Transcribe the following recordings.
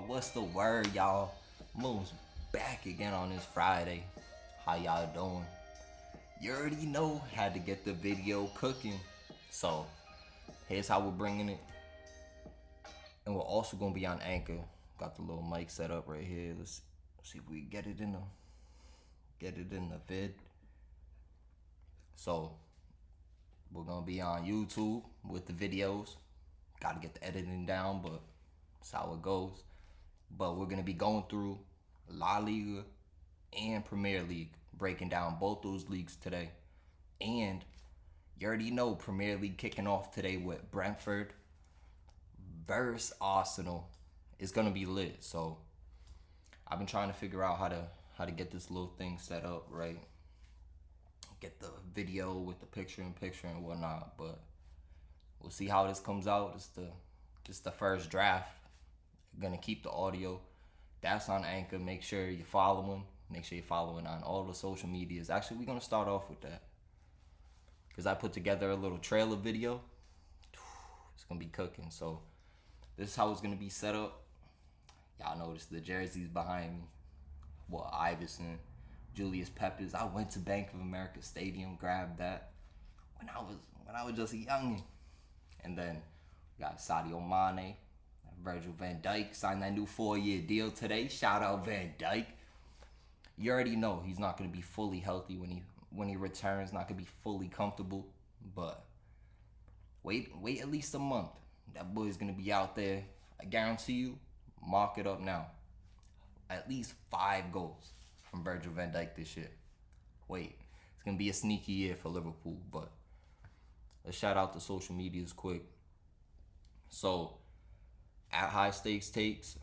What's the word, y'all? Moon's back again on this Friday. How y'all doing? You already know, had to get the video cooking. So, here's how we're bringing it. And we're also gonna be on Anchor. Got the little mic set up right here. Let's see if we get it in the vid. So, we're gonna be on YouTube with the videos. Gotta get the editing down, but that's how it goes. But we're gonna be going through La Liga and Premier League, breaking down both those leagues today. And you already know Premier League kicking off today with Brentford versus Arsenal. It's gonna be lit. So I've been trying to figure out how to get this little thing set up, right? Get the video with the picture and whatnot, but we'll see how this comes out. It's just the first draft. Gonna keep the audio. That's on Anchor. Make sure you're following. Make sure you're following on all the social medias. Actually, we're gonna start off with that because I put together a little trailer video. It's gonna be cooking. So this is how it's gonna be set up. Y'all notice the jerseys behind me. Well, Iverson, Julius Peppers. I went to Bank of America Stadium, grabbed that when I was just a youngin'. And then we got Sadio Mane, Virgil van Dijk signed that new 4-year deal today. Shout out Van Dijk. You already know he's not gonna be fully healthy when he returns. Not gonna be fully comfortable, but wait at least a month. That boy's gonna be out there. I guarantee you. Mark it up now. At least 5 goals from Virgil van Dijk this year. Wait, it's gonna be a sneaky year for Liverpool, but let's shout out the social medias quick. So, at High Stakes Takes,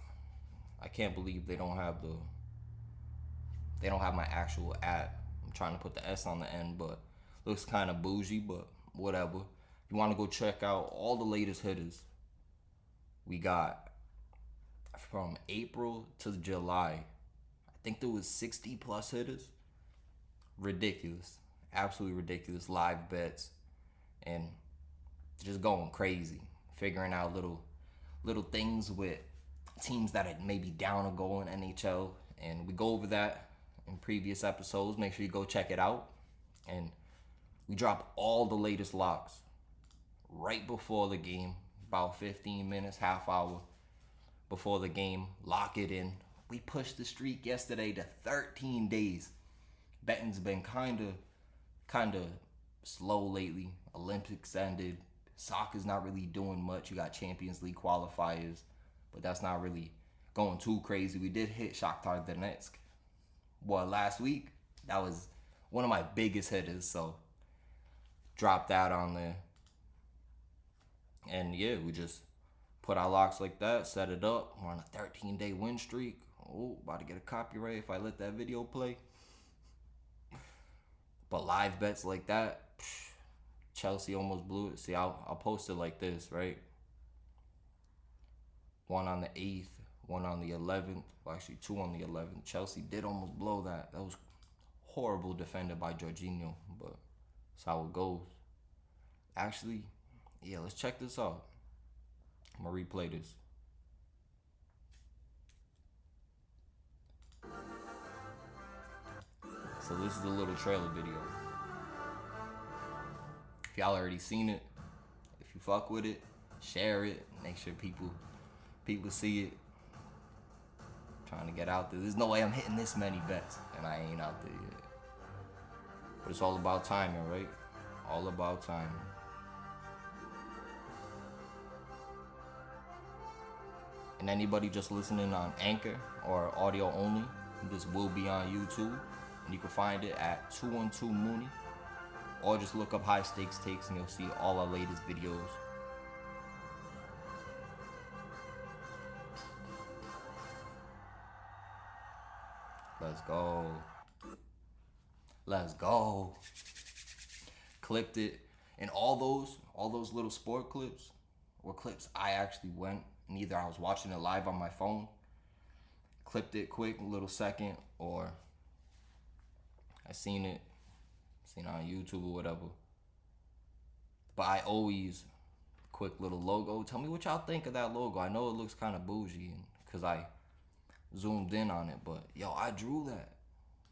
I can't believe they don't have my actual at. I'm trying to put the S on the end, but looks kind of bougie, but whatever. You want to go check out all the latest hitters we got from April to July. I think there was 60 plus hitters. Ridiculous. Absolutely ridiculous. Live bets and just going crazy. Figuring out little things with teams that are maybe down or go in NHL. And we go over that in previous episodes. Make sure you go check it out. And we drop all the latest locks right before the game. About 15 minutes, half hour before the game. Lock it in. We pushed the streak yesterday to 13 days. Betting's been kind of slow lately. Olympics ended. Soccer's not really doing much. You got Champions League qualifiers, but that's not really going too crazy. We did hit Shakhtar Donetsk. Well, last week, that was one of my biggest hitters, so dropped that on there. And yeah, we just put our locks like that, set it up. We're on a 13-day win streak. Oh, about to get a copyright if I let that video play. But live bets like that, Chelsea almost blew it. See, I'll post it like this, right? One on the 8th, one on the 11th. Well, actually, 2 on the 11th. Chelsea did almost blow that. That was horrible defended by Jorginho, but that's how it goes. Actually, yeah, let's check this out. I'm going to replay this. So this is the little trailer video. If y'all already seen it, if you fuck with it, share it. Make sure people see it. Trying to get out there. There's no way I'm hitting this many bets, and I ain't out there yet. But it's all about timing, right? All about timing. And anybody just listening on Anchor or audio only, this will be on YouTube. And you can find it at 212 Mooney. Or just look up High Stakes Takes and you'll see all our latest videos. Let's go. Let's go. Clipped it. And all those little sport clips were clips I actually went and either I was watching it live on my phone, clipped it quick, a little second, or I seen it on YouTube or whatever. But I always quick little logo. Tell me what y'all think of that logo. I know it looks kind of bougie and because I zoomed in on it. But yo, I drew that.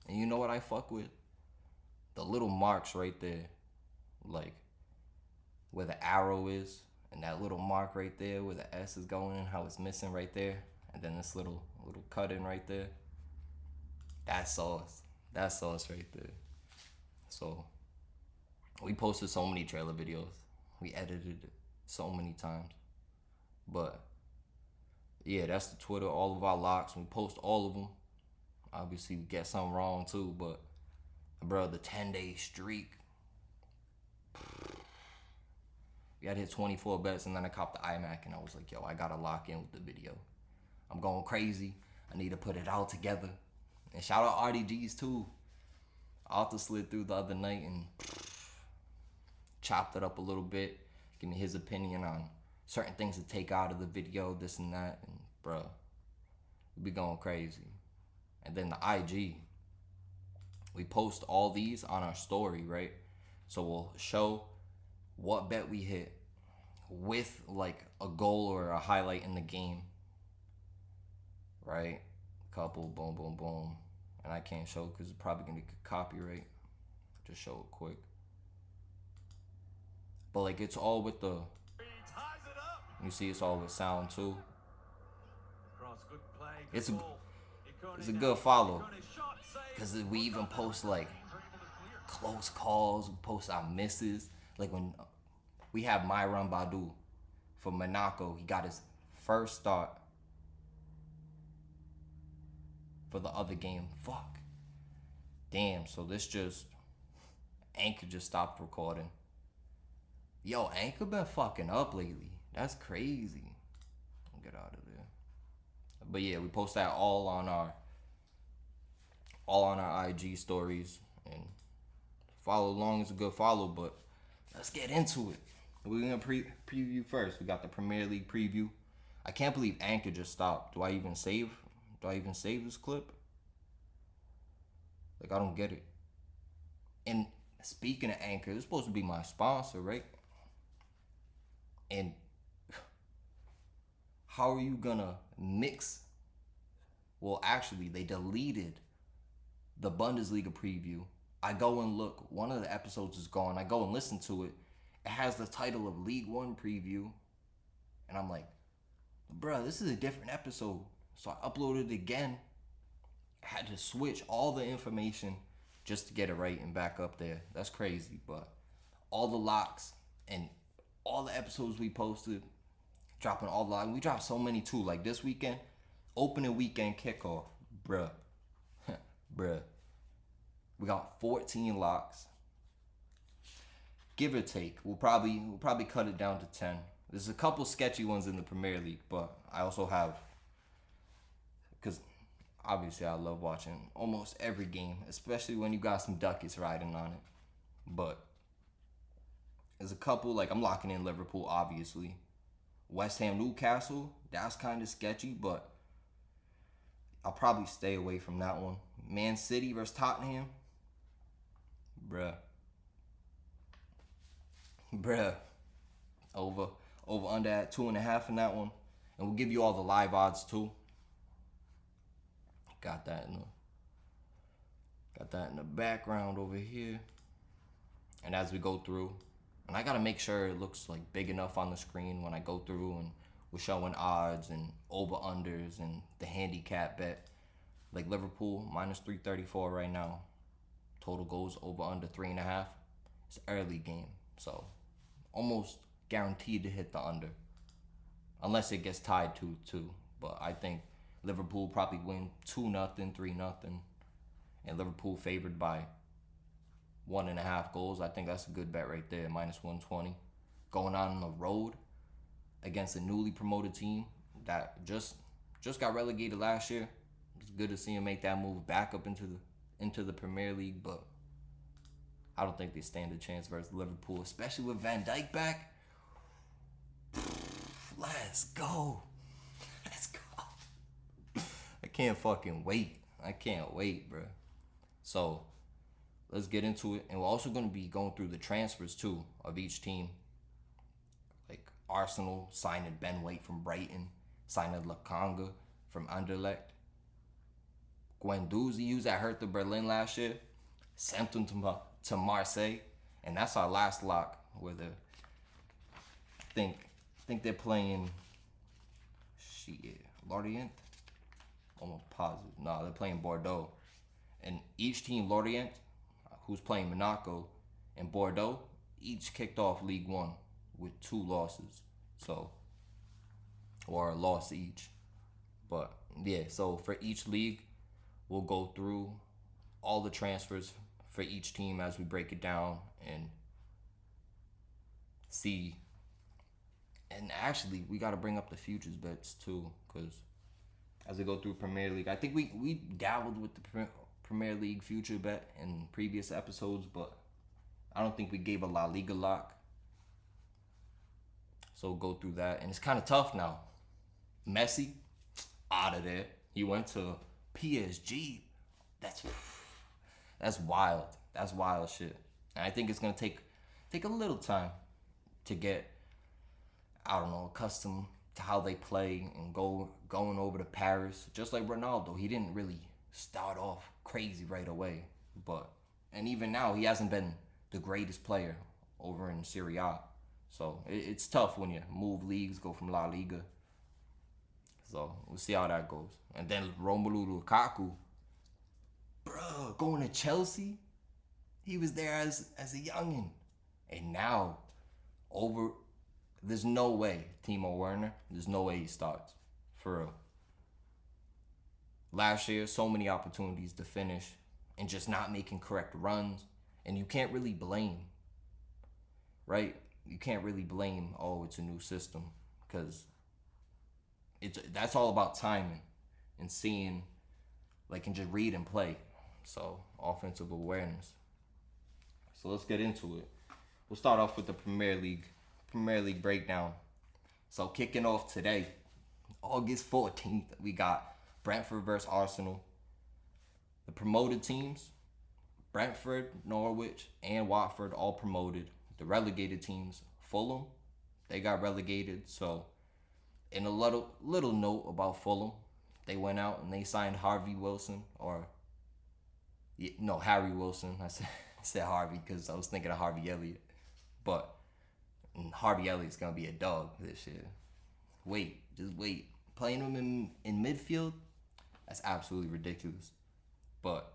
And you know what I fuck with? The little marks right there. Like where the arrow is. And that little mark right there where the S is going and how it's missing right there. And then this little cut in right there. That's sauce. That's sauce right there. So we posted so many trailer videos. We edited it so many times. But yeah, that's the Twitter. All of our locks. We post all of them. Obviously, we get something wrong too. But bro, the 10-day streak. We had to hit 24 bets, and then I copped the iMac, and I was like, yo, I gotta lock in with the video. I'm going crazy. I need to put it all together. And shout out Artie Gz too. Arthur slid through the other night and chopped it up a little bit. Give me his opinion on certain things to take out of the video, this and that. And bro, we be going crazy. And then the IG. We post all these on our story, right? So we'll show what bet we hit with like a goal or a highlight in the game, right? Couple, boom, boom, boom. And I can't show because it's probably gonna get copyright. Just show it quick. But like it's all with the, you see it's all with sound too. It's a good follow. Because we even post like close calls, we post our misses. Like when we have Myron Badu for Monaco, he got his first start for the other game. Fuck. Damn, so this just, Anchor just stopped recording. Yo, Anchor been fucking up lately. That's crazy. I'll get out of there. But yeah, we post that all on our IG stories, and follow along is a good follow, but let's get into it. We're gonna preview first. We got the Premier League preview. I can't believe Anchor just stopped. Do I even save this clip? Like, I don't get it. And speaking of Anchor, it's supposed to be my sponsor, right? And how are you gonna mix? Well, actually, they deleted the Bundesliga preview. I go and look. One of the episodes is gone. I go and listen to it. It has the title of League One preview. And I'm like, bruh, this is a different episode. So I uploaded it again. I had to switch all the information just to get it right and back up there. That's crazy. But all the locks and all the episodes we posted, dropping all the locks. We dropped so many too. Like this weekend, opening weekend kickoff. Bruh. Bruh. We got 14 locks. Give or take. We'll probably cut it down to 10. There's a couple sketchy ones in the Premier League, but I also have, because obviously I love watching almost every game, especially when you got some ducats riding on it. But there's a couple, like I'm locking in Liverpool, obviously. West Ham, Newcastle, that's kind of sketchy, but I'll probably stay away from that one. Man City versus Tottenham. Bruh. Over under at 2.5 in that one. And we'll give you all the live odds too. Got that in the background over here. And as we go through, and I gotta make sure it looks like big enough on the screen when I go through, and we're showing odds and over unders and the handicap bet. Like Liverpool minus 334 right now. Total goes over under 3.5. It's an early game, so almost guaranteed to hit the under, unless it gets tied 2-2. But I think Liverpool probably win 2-0, 3-0, and Liverpool favored by 1.5 goals. I think that's a good bet right there, minus 120. Going on the road against a newly promoted team that just got relegated last year. It's good to see him make that move back up into the Premier League, but I don't think they stand a chance versus Liverpool, especially with Van Dijk back. Let's go. Let's go. I can't fucking wait. I can't wait, bro. So let's get into it. And we're also going to be going through the transfers too of each team. Like Arsenal signing Ben White from Brighton, signing Lakanga from Anderlecht. Guendouzi, he was at Hertha Berlin last year. Sent him to Marseille. And that's our last lock. Where think they're playing Lorient? Almost positive. No, they're playing Bordeaux. And each team, Lorient, who's playing Monaco, and Bordeaux, each kicked off League One with 2 losses. So, or a loss each. But yeah, so for each league, we'll go through all the transfers for each team as we break it down and see. And actually, we got to bring up the futures bets too, because as we go through Premier League, I think we dabbled with the Premier League future bet in previous episodes, but I don't think we gave a La Liga lock. So we'll go through that. And it's kind of tough now. Messi, out of there. He went to PSG. That's wild. That's wild shit. And I think it's gonna take a little time to get, I don't know, accustomed to how they play and going over to Paris. Just like Ronaldo, he didn't really start off crazy right away. And even now, he hasn't been the greatest player over in Serie A. So it's tough when you move leagues, go from La Liga. So we'll see how that goes. And then Romelu Lukaku, bruh, going to Chelsea. He was there as a youngin'. And now, there's no way, Timo Werner, there's no way he starts. For real. Last year, so many opportunities to finish and just not making correct runs. And you can't really blame, right? You can't really blame, it's a new system. Because that's all about timing and seeing, and just read and play. So, offensive awareness. So let's get into it. We'll start off with the Premier League breakdown. So kicking off today, August 14th, we got Brentford versus Arsenal. The promoted teams, Brentford, Norwich, and Watford all promoted. The relegated teams, Fulham, they got relegated. So in a little note about Fulham, they went out and they signed Harry Wilson. I said Harvey because I was thinking of Harvey Elliott. But Harvey Elliott's going to be a dog this year. Just wait. Playing him in midfield, that's absolutely ridiculous. But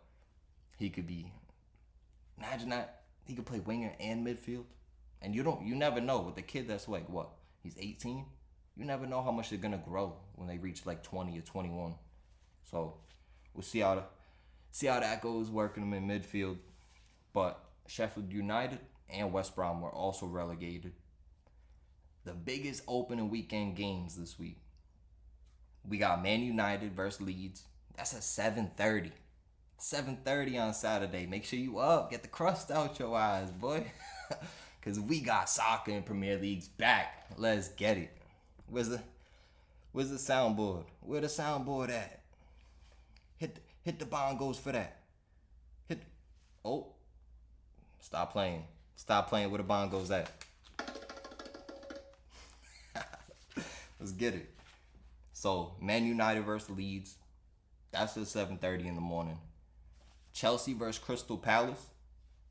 he could be, imagine that, he could play winger and midfield. And you never know with the kid that's he's 18? You never know how much they're going to grow when they reach 20 or 21. So we'll see how that goes working them in midfield. But Sheffield United and West Brom were also relegated. The biggest opening weekend games this week. We got Man United versus Leeds. That's at 7:30. 7:30 on Saturday. Make sure you up. Get the crust out your eyes, boy. Because we got soccer and Premier Leagues back. Let's get it. Where's the soundboard? Where the soundboard at? Hit the bongos for that. Stop playing. Stop playing where the bongos at. Let's get it. So, Man United versus Leeds. That's at 7:30 in the morning. Chelsea versus Crystal Palace.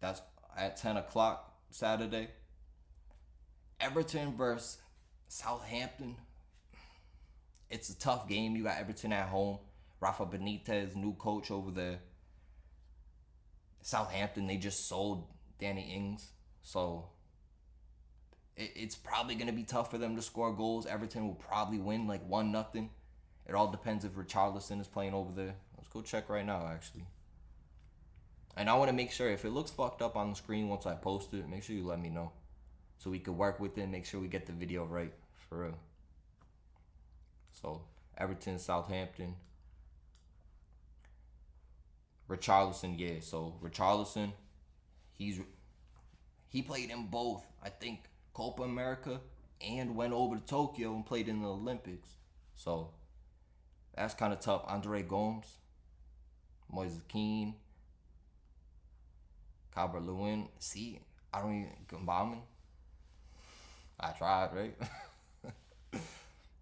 That's at 10 o'clock Saturday. Everton versus Southampton. It's a tough game. You got Everton at home. Rafa Benitez, new coach over there. Southampton, they just sold Danny Ings. So it's probably going to be tough for them to score goals. Everton will probably win 1-0. It all depends if Richarlison is playing over there. Let's go check right now, actually. And I want to make sure if it looks fucked up on the screen once I post it, make sure you let me know. So we could work with it and make sure we get the video right. For real. So, Everton, Southampton. Richarlison, yeah. So, Richarlison, he played in both, I think, Copa America and went over to Tokyo and played in the Olympics. So, that's kind of tough. Andre Gomes, Moise Keane, Calvert-Lewin. See, I don't even... Gumbaman. I tried, right?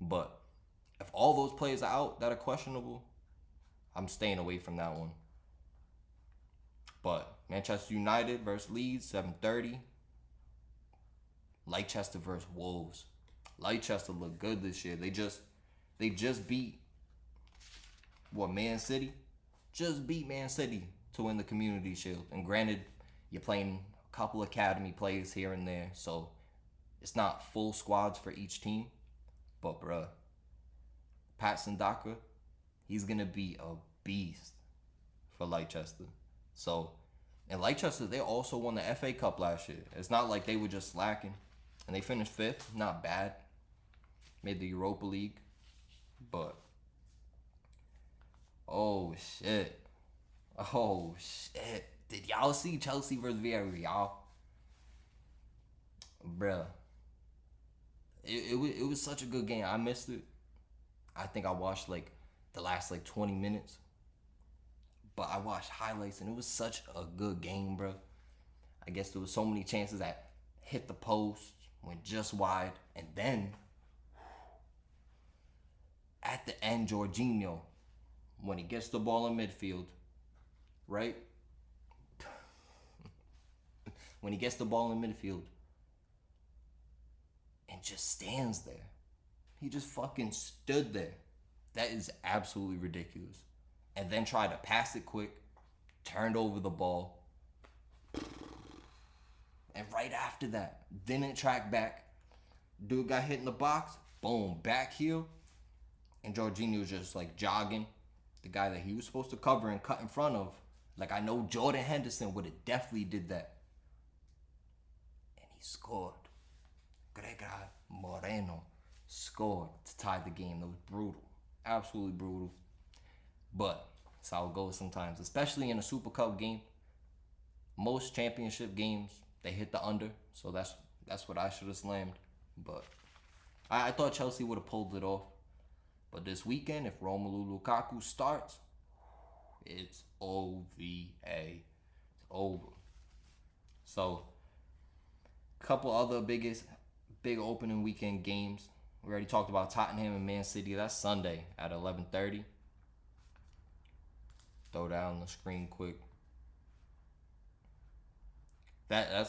But if all those players are out that are questionable, I'm staying away from that one. But Manchester United versus Leeds, 7:30. Leicester versus Wolves. Leicester look good this year. They just beat Man City? Just beat Man City to win the Community Shield. And granted, you're playing a couple academy players here and there, so it's not full squads for each team. But bruh, Patson Daka, he's gonna be a beast for Leicester. So, and Leicester, they also won the FA Cup last year. It's not like they were just slacking. And they finished 5th, not bad. Made the Europa League. But, oh shit. Did y'all see Chelsea versus Villarreal? Bruh. It was such a good game. I missed it. I think I watched like the last like 20 minutes. But I watched highlights and it was such a good game, bro. I guess there was so many chances that hit the post, went just wide, and then at the end, Jorginho, when he gets the ball in midfield, right? When he gets the ball in midfield and just stands there. He just fucking stood there. That is absolutely ridiculous. And then tried to pass it quick, turned over the ball. And right after that, didn't track back. Dude got hit in the box. Boom, back heel. And Jorginho was just like jogging. The guy that he was supposed to cover and cut in front of. Like I know Jordan Henderson would have definitely did that. And he scored. Gregor Moreno scored to tie the game. That was brutal. Absolutely brutal. But that's how it goes sometimes. Especially in a Super Cup game. Most championship games, they hit the under. So that's what I should have slammed. But I thought Chelsea would have pulled it off. But this weekend, if Romelu Lukaku starts, it's OVA. It's over. So, a couple other big opening weekend games. We already talked about Tottenham and Man City. That's Sunday at 11:30. Throw down the screen quick. I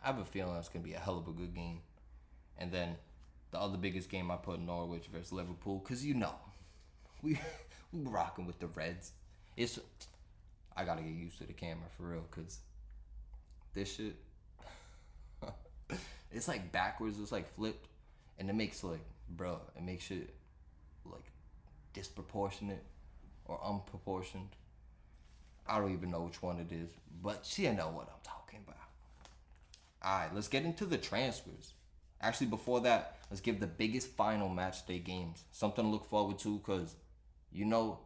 have a feeling that's gonna be a hell of a good game. And then the other biggest game I put Norwich versus Liverpool, cause you know we rocking with the Reds. I gotta get used to the camera for real, cause this shit it's like backwards, it's like flipped, and it makes it makes it like disproportionate or unproportioned. I don't even know which one it is, but you know what I'm talking about. Alright, let's get into the transfers. Actually, before that, let's give the biggest final match day games. Something to look forward to, because, you know,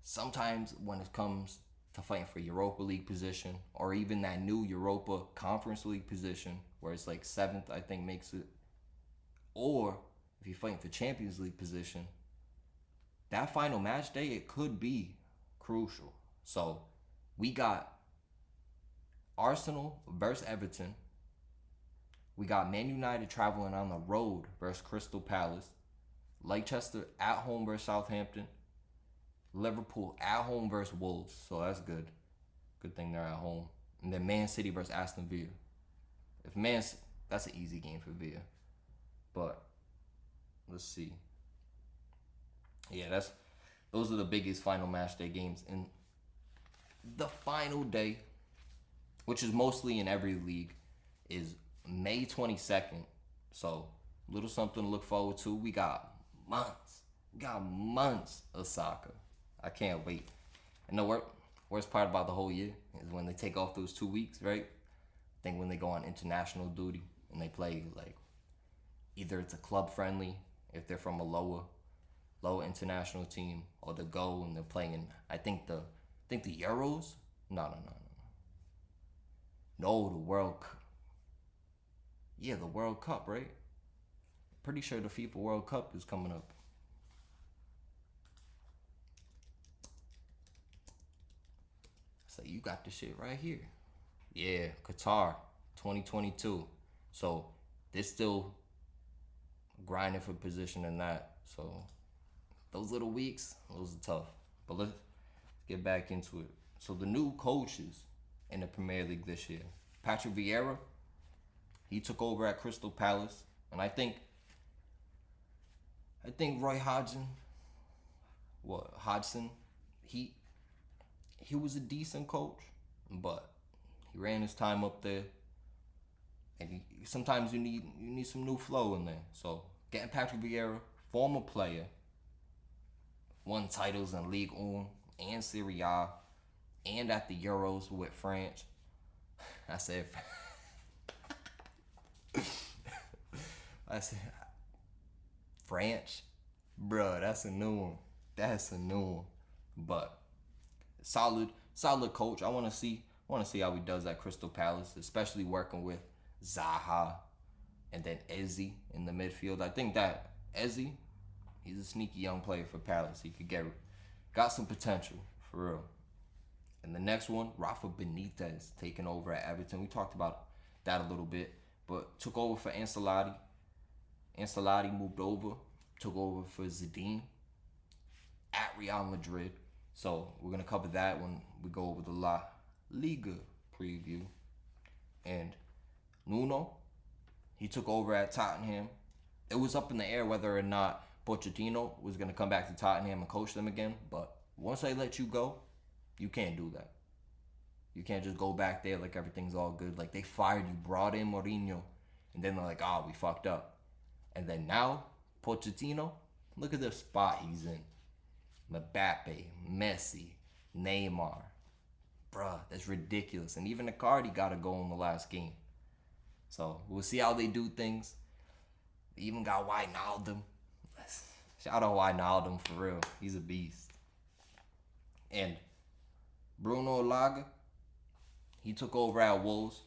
sometimes when it comes to fighting for Europa League position, or even that new Europa Conference League position, where it's like 7th, I think, makes it, or if you're fighting for Champions League position, that final match day, it could be crucial. So, we got Arsenal versus Everton. We got Man United traveling on the road versus Crystal Palace. Leicester at home versus Southampton. Liverpool at home versus Wolves. So that's good. Good thing they're at home. And then Man City versus Aston Villa. That's an easy game for Villa. But let's see. Yeah, those are the biggest final match day games. And the final day, which is mostly in every league, is May 22nd. So, little something to look forward to. We got months. Of soccer. I can't wait. And the worst part about the whole year is when they take off those 2 weeks, right? I think when they go on international duty and they play, like, either it's a club friendly if they're from a lower international team, or they go and they're playing, I think the Euros? No, the World Cup. Yeah, the World Cup, right? Pretty sure the FIFA World Cup is coming up. So you got the shit right here. Yeah, Qatar, 2022. So they're still grinding for position in that. So those little weeks, those are tough. But let's get back into it. So the new coaches in the Premier League this year, Patrick Vieira, he took over at Crystal Palace, and I think Roy Hodgson, he was a decent coach, but he ran his time up there, and sometimes you need some new flow in there. So getting Patrick Vieira, former player, won titles in Ligue 1 and Serie A, and at the Euros with France. I said French, bruh. That's a new one. But solid coach. I want to see how he does at Crystal Palace, especially working with Zaha and then Eze in the midfield. I think that Eze, he's a sneaky young player for Palace. He could got some potential for real. And the next one, Rafa Benitez taking over at Everton. We talked about that a little bit, but took over for Ancelotti. Ancelotti moved over, took over for Zidane at Real Madrid. So we're going to cover that when we go over the La Liga preview. And Nuno, he took over at Tottenham. It was up in the air whether or not Pochettino was going to come back to Tottenham and coach them again. But once they let you go, you can't do that. You can't just go back there like everything's all good. Like they fired you, brought in Mourinho, and then they're like, we fucked up. And then now, Pochettino, look at the spot he's in. Mbappe, Messi, Neymar. Bruh, that's ridiculous. And even Icardi got a goal in the last game. So we'll see how they do things. They even got Wijnaldum. Shout out Wijnaldum for real. He's a beast. And Bruno Lage, he took over at Wolves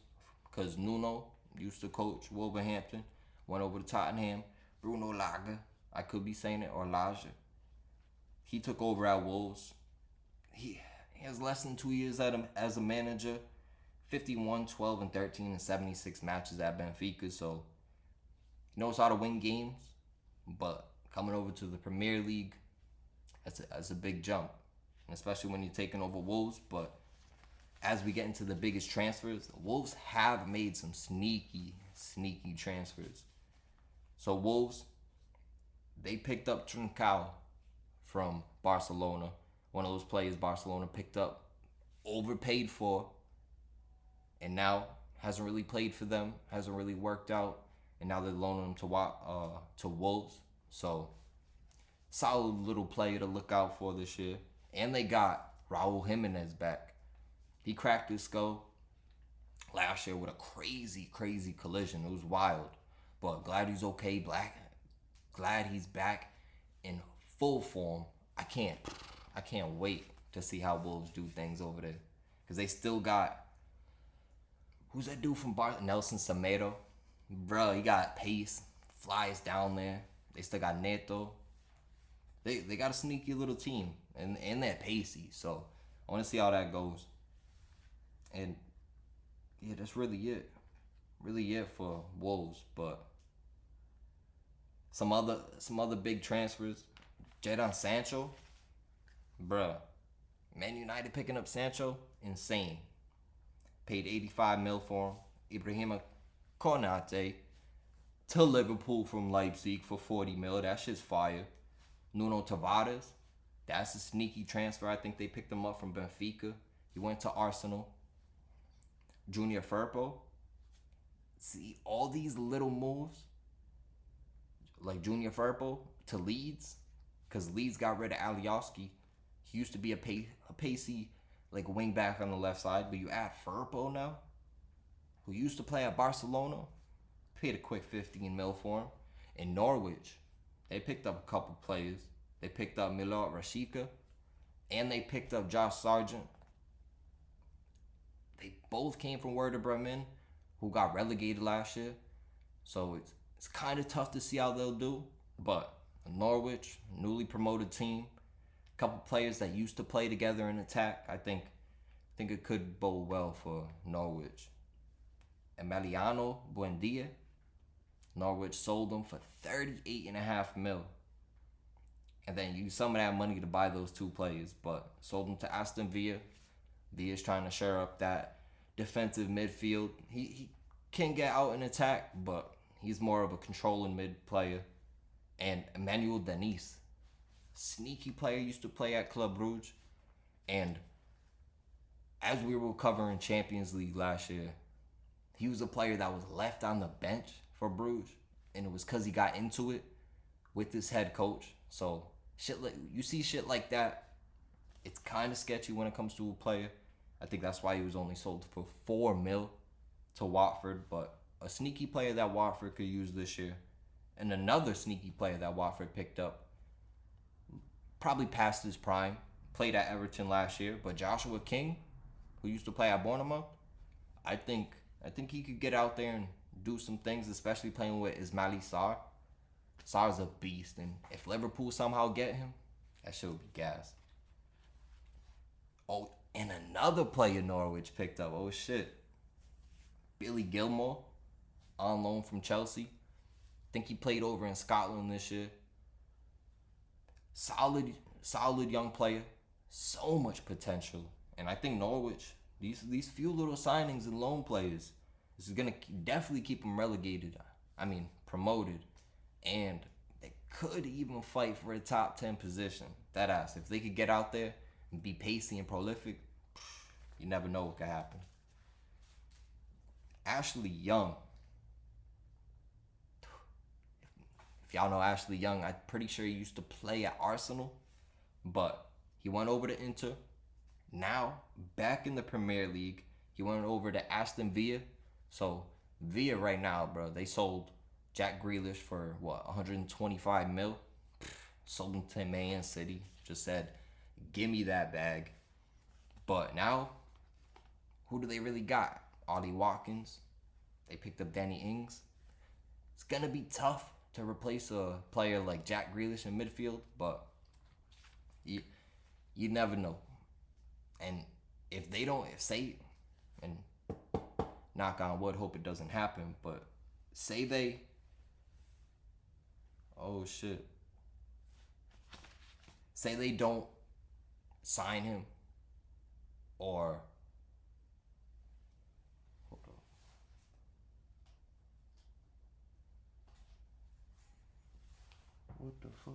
because Nuno used to coach Wolverhampton. Went over to Tottenham. Bruno Lage, I could be saying it, or Lage. He took over at Wolves. He has less than 2 years as a manager. 51, 12, and 13 in 76 matches at Benfica. So he knows how to win games. But coming over to the Premier League, that's a big jump. Especially when you're taking over Wolves. But as we get into the biggest transfers, Wolves have made some sneaky transfers. So Wolves, they picked up Trincao from Barcelona. One of those players Barcelona picked up, overpaid for, and now hasn't really played for them, hasn't really worked out, and now they're loaning him to Wolves. So solid little player to look out for this year. And they got Raul Jimenez back. He cracked his skull last year with a crazy collision. It was wild. But glad he's okay. Glad he's back in full form. I can't wait to see how Wolves do things over there. Because they still got, who's that dude from Barcelona? Nelson Semedo. Bro, he got pace. Flies down there. They still got Neto. They got a sneaky little team. And they're pacey. So I want to see how that goes. And yeah, that's really it. Really it for Wolves. But some other big transfers. Jadon Sancho. Bruh. Man United picking up Sancho. Insane. Paid 85 mil for him. Ibrahima Konate to Liverpool from Leipzig for 40 mil. That shit's fire. Nuno Tavares. That's a sneaky transfer. I think they picked him up from Benfica. He went to Arsenal. Junior Firpo. See, all these little moves, like Junior Firpo to Leeds, because Leeds got rid of Alioski. He used to be a pacey, like wing back on the left side, but you add Firpo now, who used to play at Barcelona, paid a quick 15 mil for him. In Norwich, they picked up a couple players. They picked up Milot Rashica, and they picked up Josh Sargent. They both came from Werder Bremen, who got relegated last year. So it's kind of tough to see how they'll do. But Norwich, newly promoted team, a couple players that used to play together in attack. I think it could bode well for Norwich. Emiliano Buendia, Norwich sold him for 38.5 mil. and then use some of that money to buy those two players. But sold them to Aston Villa. Villa's trying to shore up that defensive midfield. He can get out and attack, but he's more of a controlling mid player. And Emmanuel Denise, sneaky player, used to play at Club Brugge. And as we were covering Champions League last year, he was a player that was left on the bench for Bruges, and it was because he got into it with this head coach. So shit, like you see shit like that, it's kind of sketchy when it comes to a player. I think that's why he was only sold for $4 million to Watford, but a sneaky player that Watford could use this year, and another sneaky player that Watford picked up, probably past his prime, played at Everton last year, but Joshua King, who used to play at Bournemouth, I think he could get out there and do some things, especially playing with Ismaili Sarr. Sarr's a beast, and if Liverpool somehow get him, that shit would be gas. Oh, and another player Norwich picked up. Oh shit, Billy Gilmore, on loan from Chelsea. Think he played over in Scotland this year. Solid young player. So much potential. And I think Norwich, these few little signings and loan players, this is going to definitely keep them relegated. I mean, promoted. And they could even fight for a top 10 position. That ass. If they could get out there and be pacey and prolific, you never know what could happen. Ashley Young. If y'all know Ashley Young, I'm pretty sure he used to play at Arsenal, but he went over to Inter. Now, back in the Premier League, he went over to Aston Villa. So, Villa right now, bro, they sold Jack Grealish for, 125 mil? Sold him to Man City. Just said, give me that bag. But now, who do they really got? Ollie Watkins. They picked up Danny Ings. It's going to be tough to replace a player like Jack Grealish in midfield, but you never know. And if they don't, and knock on wood, hope it doesn't happen, but say they, oh shit, say they don't sign him, or what the fuck?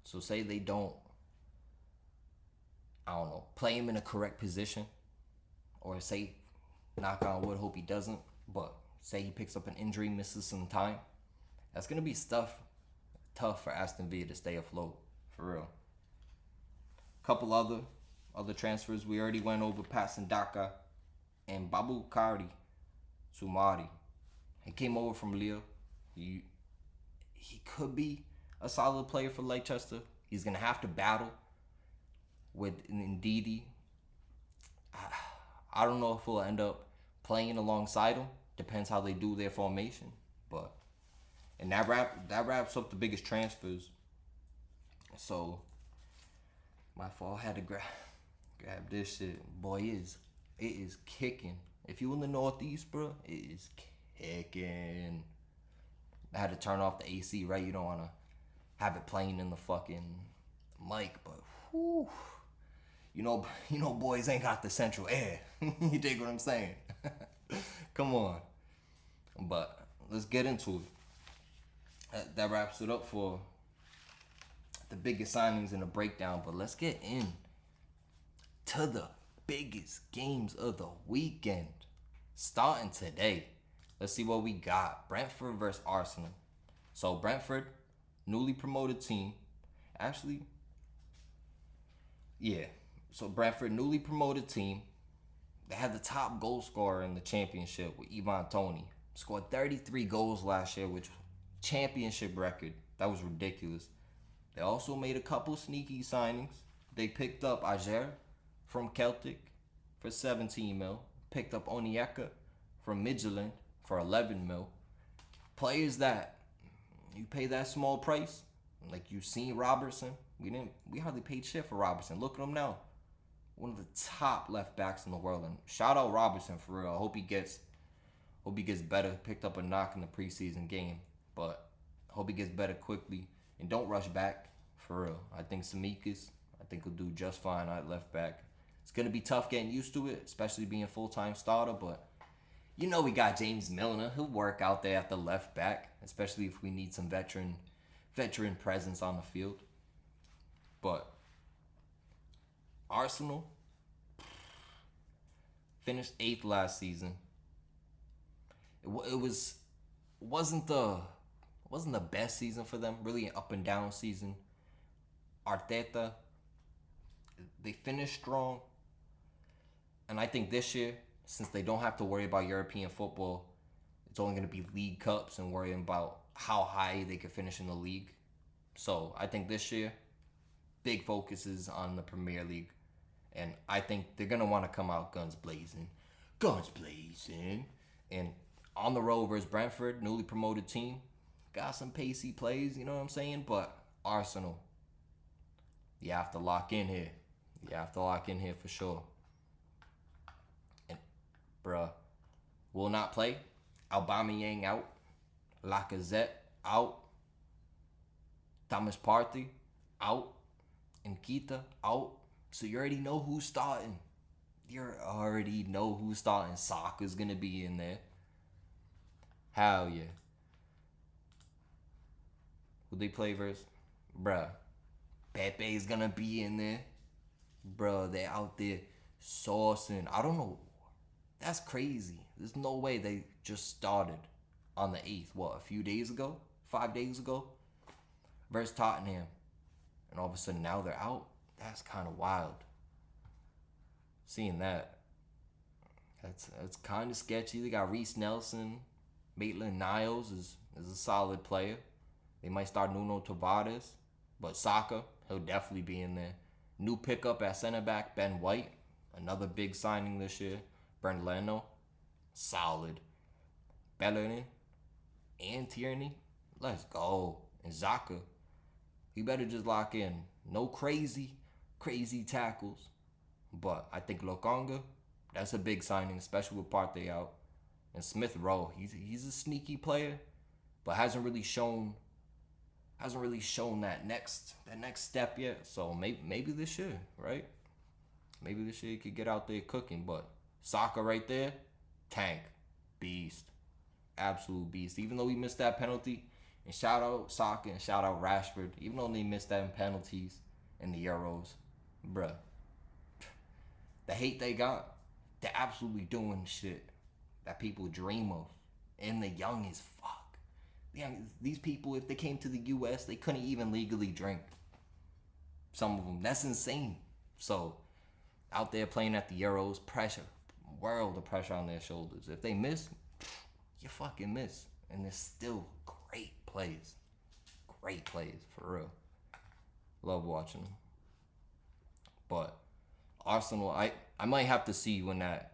So say they don't, play him in a correct position, or say, knock on wood, hope he doesn't, but say he picks up an injury, misses some time. That's going to be tough for Aston Villa to stay afloat, for real. Couple other transfers. We already went over Patson Daka and Babukari Sumari. He came over from Lille. He could be a solid player for Leicester. He's going to have to battle with Ndidi. I don't know if he'll end up playing alongside him. Depends how they do their formation. But and that wraps up the biggest transfers. So my fault. I had to grab this shit. Boy, it is kicking. If you in the Northeast, bro, it is kicking. I had to turn off the AC, right? You don't want to have it playing in the fucking mic, but whew, you know, boys ain't got the central air. You dig what I'm saying? Come on. But let's get into it. That wraps it up for the biggest signings and the breakdown. But let's get in to the biggest games of the weekend. Starting today. Let's see what we got. Brentford versus Arsenal. So Brentford, newly promoted team. Actually, yeah. So Brentford, newly promoted team. They had the top goal scorer in the championship with Ivan Toney. Scored 33 goals last year, which championship record. That was ridiculous. They also made a couple sneaky signings. They picked up Ajer from Celtic for 17 mil. Picked up Onyeka from Midtjylland for 11 mil. Players that You pay that small price, like you seen Robertson. We hardly paid shit for Robertson. Look at him now, one of the top left backs in the world. And shout out Robertson for real. I hope he gets better. Picked up a knock in the preseason game, but I hope he gets better quickly and don't rush back for real. I think I think he'll do just fine at left back. It's gonna be tough getting used to it, especially being full-time starter, but you know we got James Milner. He'll work out there at the left back, especially if we need some veteran presence on the field. But Arsenal finished 8th last season. Wasn't the best season for them. Really an up and down season. Arteta, they finished strong, and I think this year, since they don't have to worry about European football, it's only going to be League Cups and worrying about how high they could finish in the league. So I think this year, big focus is on the Premier League. And I think they're going to want to come out guns blazing. And on the road versus Brentford, newly promoted team. Got some pacey plays, you know what I'm saying? But Arsenal, you have to lock in here. You have to lock in here for sure. And, bruh, will not play. Aubameyang out. Lacazette out. Thomas Partey out. And Keita out. So you already know who's starting. Saka's going to be in there. Hell yeah. Who they play versus? Bruh. Pepe's going to be in there. Bruh, they out there saucing. I don't know. That's crazy. There's no way they just started on the 8th. What, a few days ago? 5 days ago? Versus Tottenham. And all of a sudden now they're out. That's kind of wild. Seeing that. That's kind of sketchy. They got Reece Nelson. Maitland-Niles is a solid player. They might start Nuno Tavares. But Saka, he'll definitely be in there. New pickup at center back, Ben White. Another big signing this year. Brent Leno, solid. Bellerin and Tierney, let's go. And Xhaka, he better just lock in. No crazy tackles. But I think Lokonga, that's a big signing, especially with Partey out. And Smith Rowe, he's a sneaky player, but hasn't really shown that next step yet. So maybe this year, right? Maybe this year he could get out there cooking. But Saka right there, tank, beast, absolute beast. Even though he missed that penalty, and shout out Saka and shout out Rashford. Even though they missed that in penalties in the Euros, bruh, the hate they got, they're absolutely doing shit that people dream of, and they're young as fuck. These people, if they came to the U.S., they couldn't even legally drink. Some of them. That's insane. So, out there playing at the Euros, pressure, world of pressure on their shoulders. If they miss, you fucking miss. And they're still great plays. Great plays, for real. Love watching them. But, Arsenal, I might have to see when that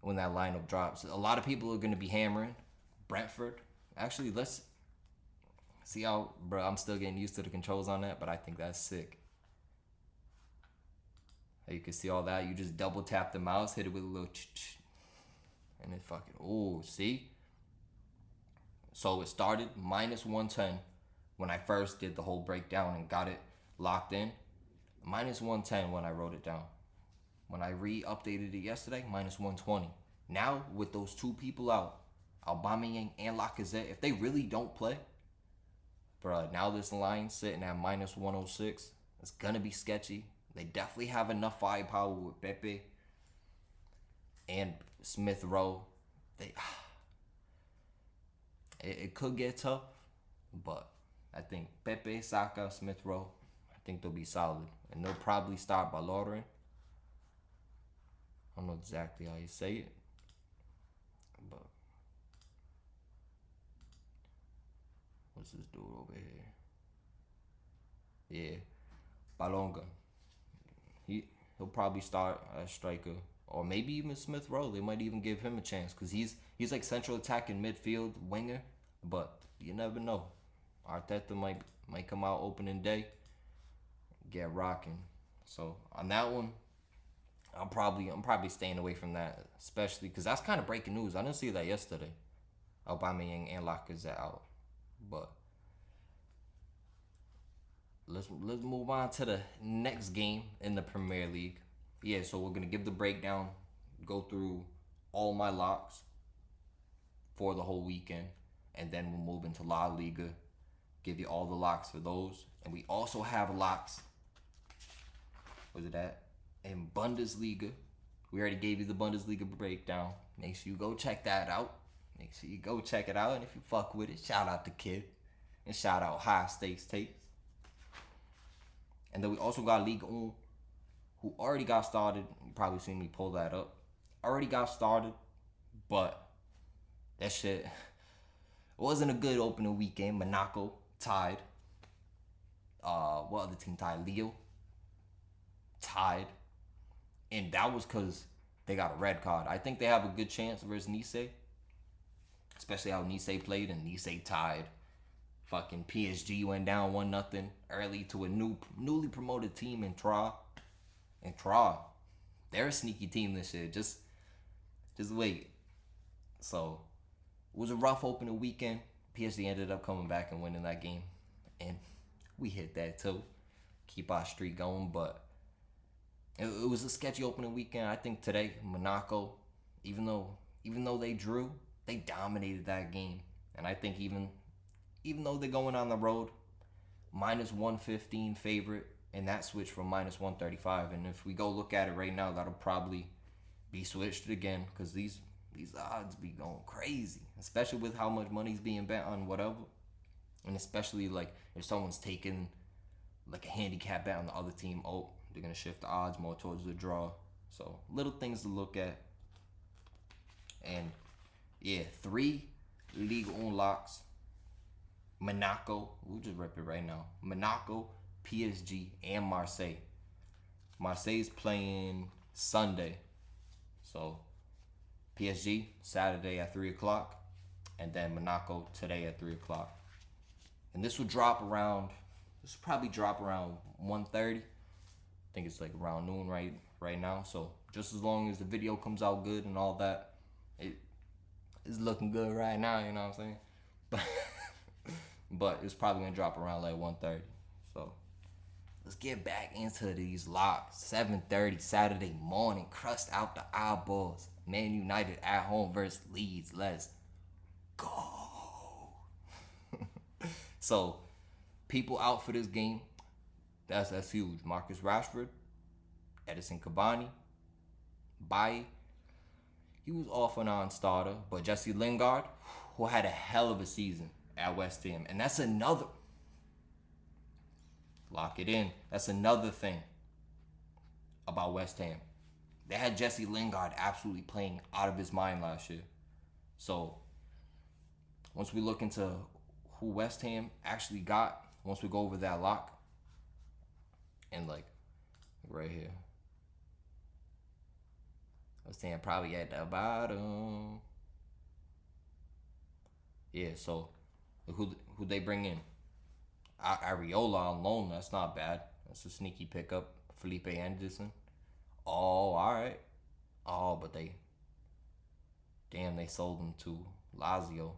lineup drops. A lot of people are going to be hammering Brentford. Actually, let's see how, bro, I'm still getting used to the controls on that, but I think that's sick. You can see all that. You just double tap the mouse, hit it with a little and then fucking, ooh, see? So it started -110 when I first did the whole breakdown and got it locked in. -110 when I wrote it down. When I re-updated it yesterday, -120. Now, with those two people out, Aubameyang and Lacazette, if they really don't play, bruh, now this line sitting at -106. It's gonna be sketchy. They definitely have enough firepower with Pepe and Smith Rowe. It could get tough, but I think Pepe, Saka, Smith Rowe, I think they'll be solid. And they'll probably start by Lorient. I don't know exactly how you say it, but what's this dude over here? Yeah, Balonga. He'll probably start as striker, or maybe even Smith Rowe. They might even give him a chance because he's like central attacking midfield winger, but you never know. Arteta might come out opening day, get rocking. So on that one, I'm probably staying away from that, especially because that's kind of breaking news. I didn't see that yesterday. Aubameyang and Lacazette out, but let's move on to the next game in the Premier League. Yeah, so we're gonna give the breakdown, go through all my locks for the whole weekend, and then we'll move into La Liga, give you all the locks for those, and we also have locks. Where's it at? In Bundesliga. We already gave you the Bundesliga breakdown. Make sure you go check that out. Make sure you go check it out, and if you fuck with it, shout out the kid, and shout out High Stakes Tapes. And then we also got Ligue 1, who already got started. You probably seen me pull that up. Already got started, but that shit wasn't a good opening weekend. Monaco tied. What other team tied? Leo tied. And that was because they got a red card. I think they have a good chance versus Nice. Especially how Nice played, and Nice tied. Fucking PSG went down 1-0 early to a newly promoted team in Troyes. And Troyes, they're a sneaky team this year. Just wait. So it was a rough opening weekend. PSG ended up coming back and winning that game, and we hit that too. Keep our streak going, but it was a sketchy opening weekend. I think today Monaco, even though they drew, they dominated that game, and I think even though they're going on the road, -115 favorite, and that switched from -135. And if we go look at it right now, that'll probably be switched again, because these odds be going crazy, especially with how much money's being bet on whatever, and especially like if someone's taking like a handicap bet on the other team, they're gonna shift the odds more towards the draw. So little things to look at. And yeah, 3 Ligue 1 locks. Monaco, we'll just rip it right now. Monaco, PSG, and Marseille. Marseille's playing Sunday. So PSG Saturday at 3 o'clock, and then Monaco today at 3 o'clock. And this will probably drop around 1:30. I think it's like around noon right now. So just as long as the video comes out good and all that, it's looking good right now, you know what I'm saying? But it's probably gonna drop around like 1:30. So let's get back into these locks. 7:30 Saturday morning, crust out the eyeballs. Man United at home versus Leeds. Let's go. So people out for this game. That's huge. Marcus Rashford, Edison Cavani, Bailly. He was off and on starter, but Jesse Lingard, who had a hell of a season at West Ham, and that's another. Lock it in. That's another thing about West Ham. They had Jesse Lingard absolutely playing out of his mind last year. So once we look into who West Ham actually got, once we go over that lock, and like right here, West Ham probably at the bottom. Yeah, so who they bring in? Areola on loan, that's not bad. That's a sneaky pickup. Felipe Anderson. Oh, alright. Oh, but they sold him to Lazio.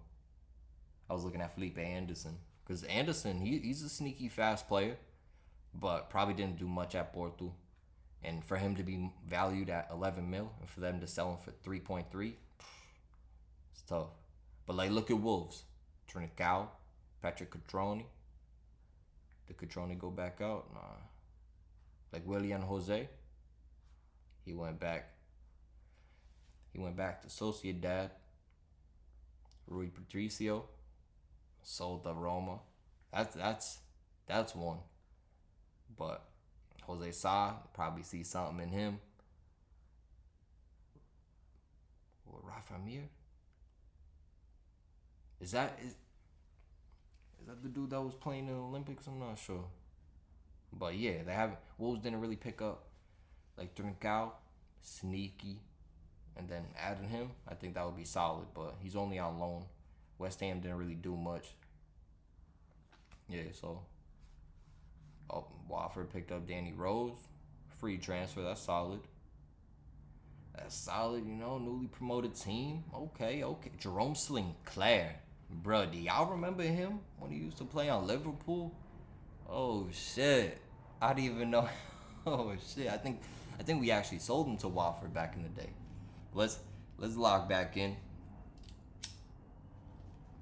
I was looking at Felipe Anderson. Because Anderson, he's a sneaky fast player, but probably didn't do much at Porto. And for him to be valued at 11 mil, and for them to sell him for 3.3, it's tough. But like, look at Wolves. Trincao, Patrick Cutrone. Did Cutrone go back out? Nah. Like Willian Jose. He went back to Sociedad. Rui Patricio sold to Roma. That's one. But Jose Sa, probably see something in him. Or Rafa Mir? Is that the dude that was playing in the Olympics? I'm not sure. But yeah, Wolves didn't really pick up like Trincao, sneaky, and then adding him, I think that would be solid. But he's only on loan. West Ham didn't really do much. Yeah, so Watford picked up Danny Rose. Free transfer, that's solid. That's solid, newly promoted team. Okay, okay. Jerome Sinclair. Bruh, do y'all remember him when he used to play on Liverpool? Oh shit. I didn't even know. Oh shit. I think we actually sold him to Watford back in the day. Let's let's lock back in.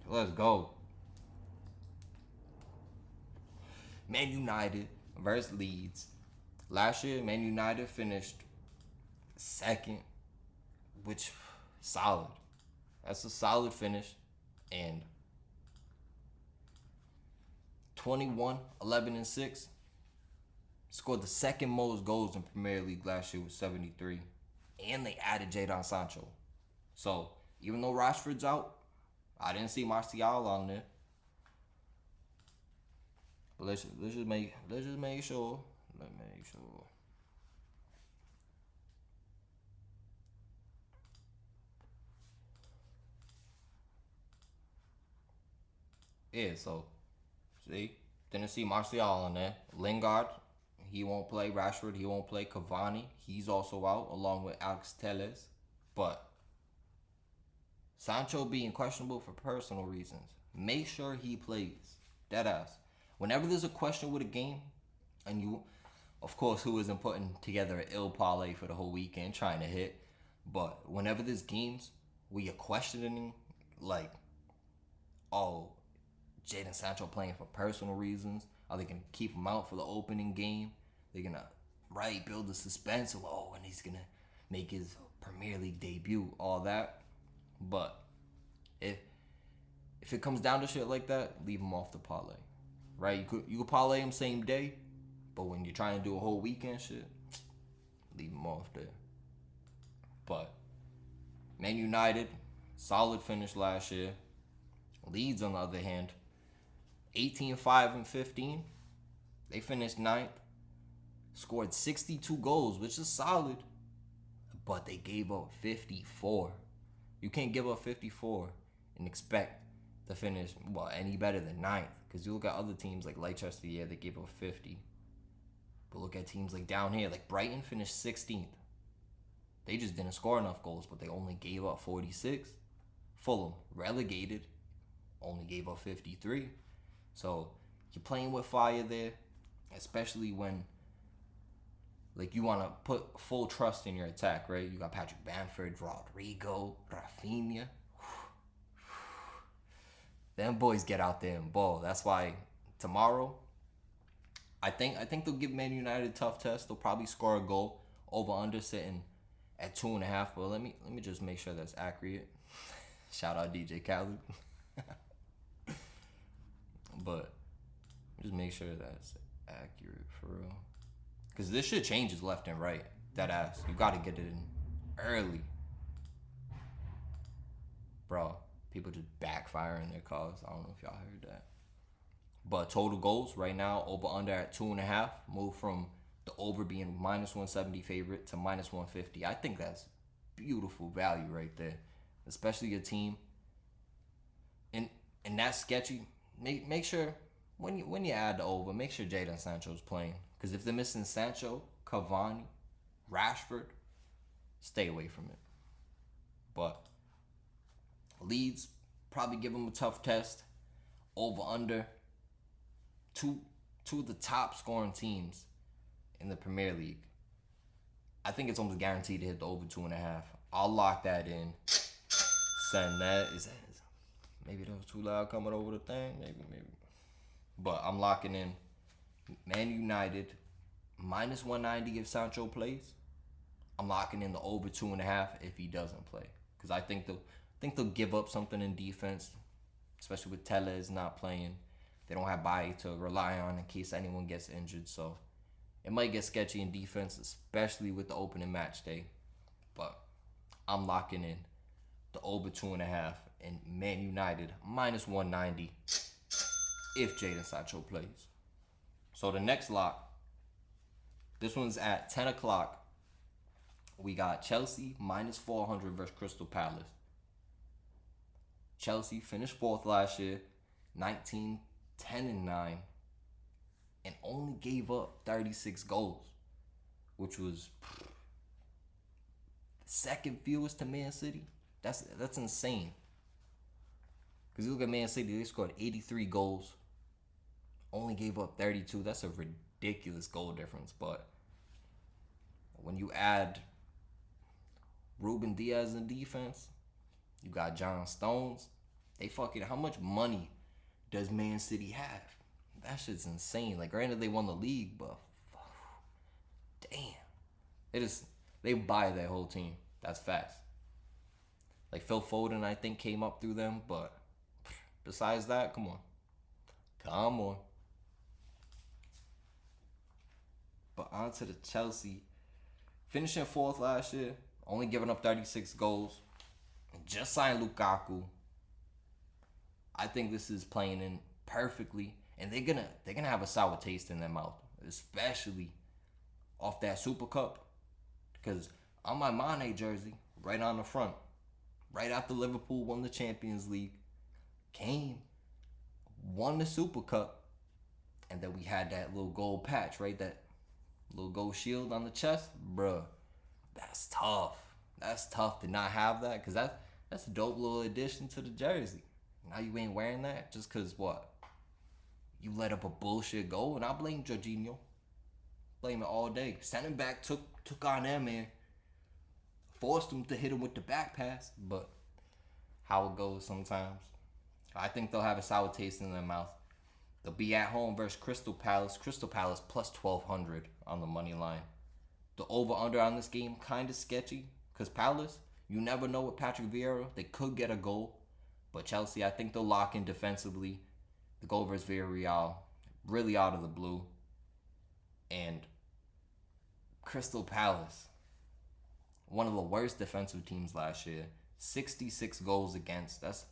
Let's go. Man United versus Leeds. Last year, Man United finished second, which solid. That's a solid finish. And 21, 11, and 6. Scored the second most goals in Premier League last year with 73. And they added Jadon Sancho. So, even though Rashford's out, I didn't see Martial on there. But let's just make sure. Let's make sure. Yeah, so see, didn't see Martial on there. Lingard, he won't play. Rashford, he won't play. Cavani, he's also out along with Alex Telles. But Sancho being questionable for personal reasons. Make sure he plays. Deadass. Whenever there's a question with a game, and you, of course, who isn't putting together an ill parlay for the whole weekend trying to hit, but whenever there's games where you're questioning, like, oh, Jadon Sancho playing for personal reasons, are they going to keep him out for the opening game? They're going to, build the suspense of, when he's going to make his Premier League debut, all that. But if it comes down to shit like that, leave him off the parlay. Right? You could parlay him same day, but when you're trying to do a whole weekend shit, leave him off there. But Man United, solid finish last year. Leeds, on the other hand, 18-5-15. They finished 9th. Scored 62 goals, which is solid. But they gave up 54. You can't give up 54 and expect to finish, any better than 9th. Because you look at other teams like Leicester, they gave up 50. But look at teams like down here, like Brighton finished 16th. They just didn't score enough goals, but they only gave up 46. Fulham, relegated, only gave up 53. So you're playing with fire there, especially when you want to put full trust in your attack, right? You got Patrick Bamford, Rodrigo, Rafinha. Them boys get out there and ball. That's why tomorrow, I think they'll give Man United a tough test. They'll probably score a goal. Over under sitting at 2.5. But let me just make sure that's accurate. Shout out DJ Khaled. But just make sure that's accurate for real. Because this shit changes left and right. That ass. You got to get it in early. Bro, people just backfiring their cars. I don't know if y'all heard that. But total goals right now, over under at 2.5. Move from the over being -170 favorite to -150. I think that's beautiful value right there. Especially your team. And that's sketchy. Make sure when you add the over, make sure Jadon Sancho's playing. Because if they're missing Sancho, Cavani, Rashford, stay away from it. But Leeds, probably give them a tough test. Over under two of the top scoring teams in the Premier League. I think it's almost guaranteed to hit the over 2.5. I'll lock that in. Send that. Maybe that was too loud coming over the thing. Maybe. But I'm locking in Man United -190 if Sancho plays. I'm locking in the over 2.5 if he doesn't play. Because I think they'll give up something in defense, especially with Telles not playing. They don't have Bailly to rely on in case anyone gets injured. So it might get sketchy in defense, especially with the opening match day. But I'm locking in the over 2.5 and Man United -190 if Jadon Sancho plays. So the next lock, this one's at 10 o'clock. We got Chelsea -400 versus Crystal Palace. Chelsea finished 4th last year, 19 10-9, and only gave up 36 goals, which was the second fewest to Man City. That's insane. Because you look at Man City, they scored 83 goals, only gave up 32. That's a ridiculous goal difference. But when you add Ruben Diaz in defense, you got John Stones. They fucking, how much money does Man City have? That shit's insane. Like, granted, they won the league, but damn. They buy their whole team. That's facts. Like, Phil Foden, I think, came up through them, but besides that, come on. Come on. But on to the Chelsea. Finishing fourth last year, only giving up 36 goals. Just signed Lukaku. I think this is playing in perfectly, and they're gonna have a sour taste in their mouth, especially off that Super Cup. Because on my Mane jersey, right on the front, right after Liverpool won the Champions League, Kane won the Super Cup, and then we had that little gold patch, right? That little gold shield on the chest, bruh. That's tough. That's tough to not have that, because that's a dope little addition to the jersey. Now you ain't wearing that just because what? You let up a bullshit goal, and I blame Jorginho. Blame it all day. Standing back took on that man. Forced him to hit him with the back pass, but how it goes sometimes. I think they'll have a sour taste in their mouth. They'll be at home versus Crystal Palace. Crystal Palace plus 1,200 on the money line. The over-under on this game kind of sketchy, because Palace, you never know with Patrick Vieira. They could get a goal. But Chelsea, I think they'll lock in defensively. The goal versus Villarreal, really out of the blue. And Crystal Palace, one of the worst defensive teams last year. 66 goals against. That's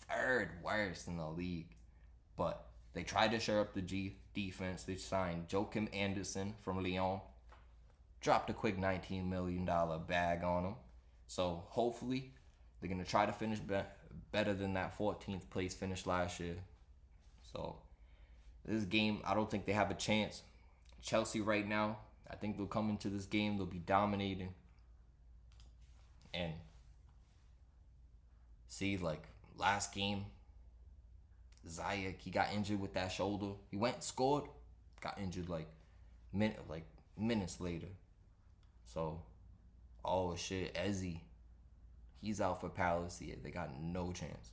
third worst in the league. But they tried to shore up the defense. They signed Joachim Andersen from Lyon. Dropped a quick $19 million bag on him. So hopefully they're going to try to finish better than that 14th place finish last year. So this game, I don't think they have a chance. Chelsea right now, I think they'll come into this game, they'll be dominating. And see, like last game, Ziyech, he got injured with that shoulder. He went and scored, got injured like minutes later. So, oh shit, Eze, he's out for Palace. Yeah, they got no chance.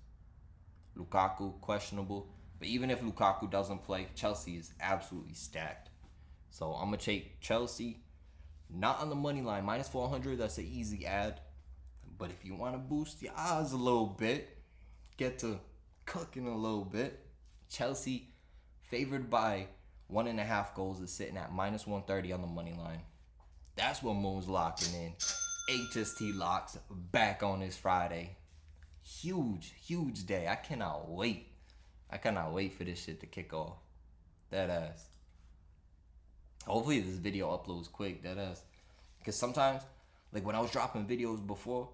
Lukaku, questionable. But even if Lukaku doesn't play, Chelsea is absolutely stacked. So I'm going to take Chelsea, not on the money line, minus 400. That's an easy add. But if you want to boost your odds a little bit, get to cooking a little bit, Chelsea, favored by 1.5 goals, is sitting at minus 130 on the money line. That's what Moon's locking in. HST locks back on this Friday. Huge day. I cannot wait. I cannot wait for this shit to kick off. That ass. Hopefully this video uploads quick. That ass. Because sometimes, like when I was dropping videos before,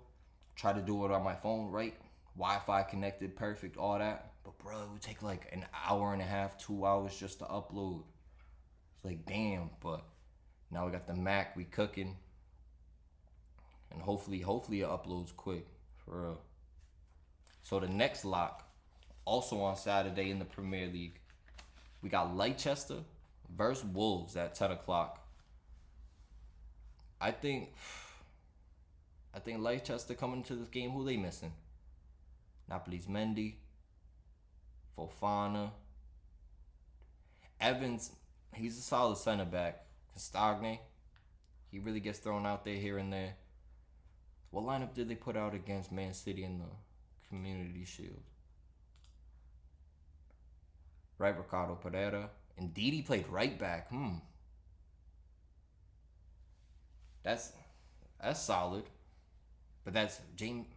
try to do it on my phone, right? Wi-Fi connected, perfect, all that. But bro, it would take like an hour and a half, 2 hours just to upload. It's like, damn. But now we got the Mac, we cooking. And hopefully it uploads quick. For real. So the next lock, also on Saturday in the Premier League, we got Leicester versus Wolves at 10 o'clock. I think Leicester coming into this game, who they missing? Napoli's Mendy, Fofana, Evans, he's a solid center back. Castagne, he really gets thrown out there here and there. What lineup did they put out against Man City in the Community Shield? Right, Ricardo Pereira. Indeed, he played right back. That's solid. But that's James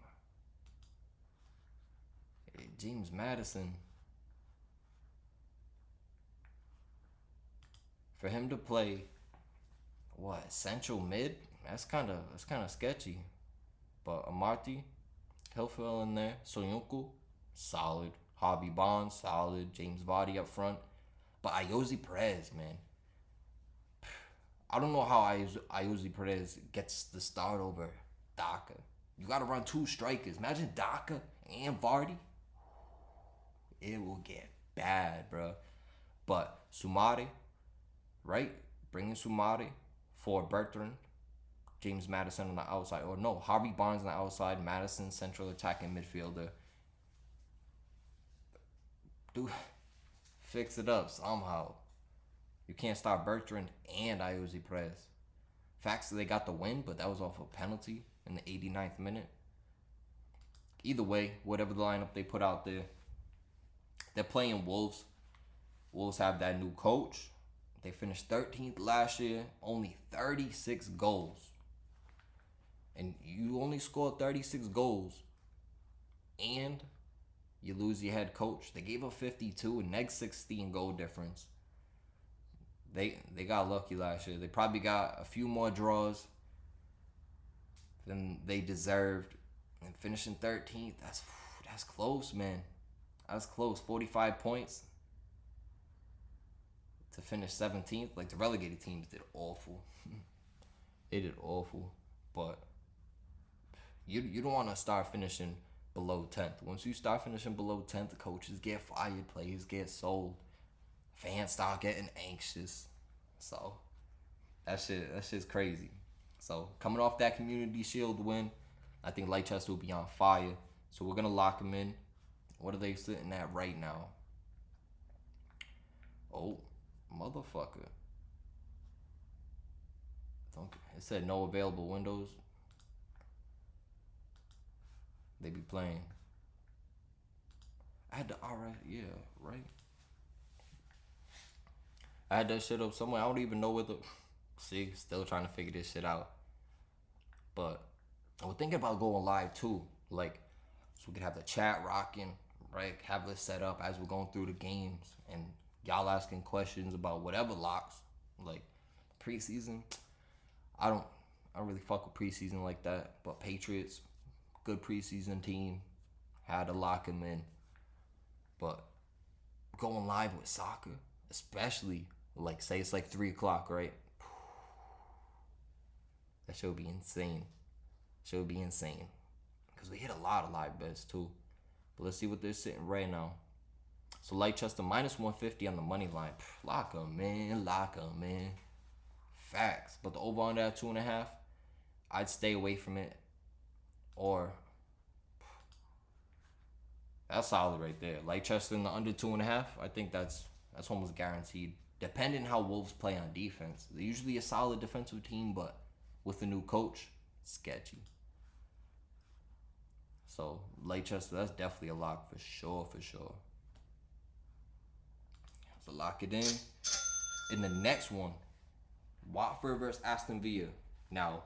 Madison. For him to play central mid? That's kind of sketchy. But Amarty, he'll fill in there. Soyuncu, solid. Javi Bonds, solid. James Vardy up front. But Ayoze Perez, man. I don't know how Ayoze Perez gets the start over Daka. You got to run two strikers. Imagine Daka and Vardy. It will get bad, bro. But Sumare, right? Bringing Sumare for Bertrand. James Madison on the outside. Or no, Harvey Barnes on the outside. Madison, central attacking midfielder. Dude, fix it up somehow. You can't start Bertrand and Ayoze Perez. Facts that they got the win, but that was off a penalty in the 89th minute. Either way, whatever the lineup they put out there, they're playing Wolves. Wolves have that new coach. They finished 13th last year, only 36 goals. And you only scored 36 goals and you lose your head coach. They gave up 52, a next 16 goal difference. They got lucky last year. They probably got a few more draws than they deserved. And finishing 13th, that's close, man. That's close. 45 points to finish 17th. Like, the relegated teams did awful. They did awful. But you don't want to start finishing below 10th. Once you start finishing below 10th, the coaches get fired, players get sold, fans start getting anxious. So that shit's crazy. So coming off that Community Shield win, I think Leicester will be on fire. So we're gonna lock them in. What are they sitting at right now? Oh, motherfucker. It said no available windows. They be playing. I had the right. I had that shit up somewhere. I don't even know where the. See, still trying to figure this shit out. But I was thinking about going live too, like, so we could have the chat rocking, right? Have this set up as we're going through the games, and y'all asking questions about whatever locks, like preseason. I don't really fuck with preseason like that. But Patriots, good preseason team, had to lock them in. But going live with soccer, especially, like, say it's like 3 o'clock, right? That should be insane. Should be insane. Because we hit a lot of live bets too. But let's see what they're sitting right now. So Leicester minus 150 on the money line. Lock 'em, man. Lock 'em, man. Facts. But the over on that 2.5, I'd stay away from it. Or that's solid right there. Leicester in the under 2.5. I think that's almost guaranteed. Depending how Wolves play on defense. They're usually a solid defensive team, but with a new coach, sketchy. So Leicester, that's definitely a lock for sure. So lock it in. In the next one, Watford versus Aston Villa. Now,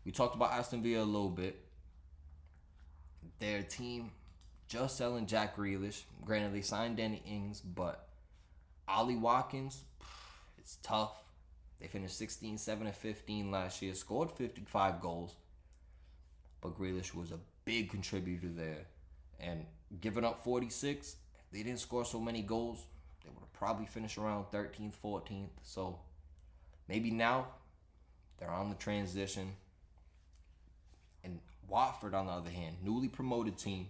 we talked about Aston Villa a little bit. Their team just selling Jack Grealish. Granted, they signed Danny Ings, but Ollie Watkins, it's tough. They finished 16, 7, and 15 last year. Scored 55 goals. But Grealish was a big contributor there. And giving up 46, if they didn't score so many goals, they would have probably finished around 13th, 14th. So maybe now they're on the transition. And Watford, on the other hand, newly promoted team.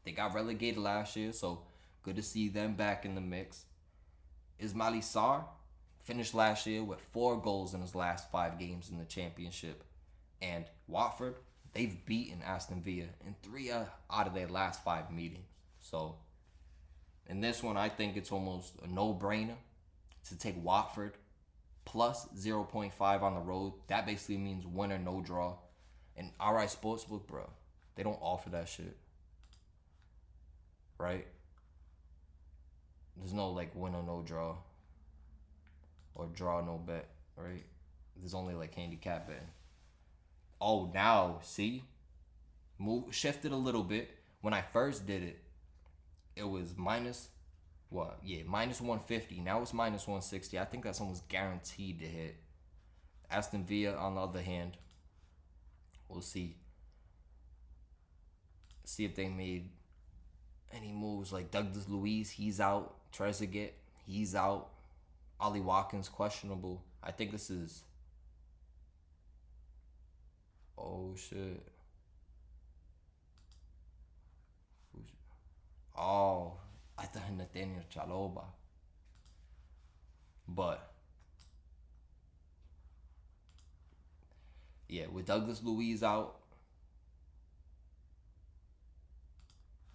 They got relegated last year, so good to see them back in the mix. Ismail Sarr finished last year with 4 goals in his last 5 games in the championship. And Watford, they've beaten Aston Villa in 3 out of their last 5 meetings. So in this one, I think it's almost a no-brainer to take Watford plus 0.5 on the road. That basically means win or no draw. And RI Sportsbook, bro, they don't offer that shit. Right? There's no, like, win or no draw. Or draw no bet, right? There's only, like, handicap betting. Oh, now, see? Shifted a little bit. When I first did it, it was minus 150. Now it's minus 160. I think that's almost guaranteed to hit. Aston Villa, on the other hand, we'll see. See if they made any moves like Douglas Luiz, he's out. Trezeguet, he's out. Ollie Watkins questionable. I think this is. Oh shit. Oh, I thought Nathaniel Chaloba. But yeah, with Douglas Luiz out,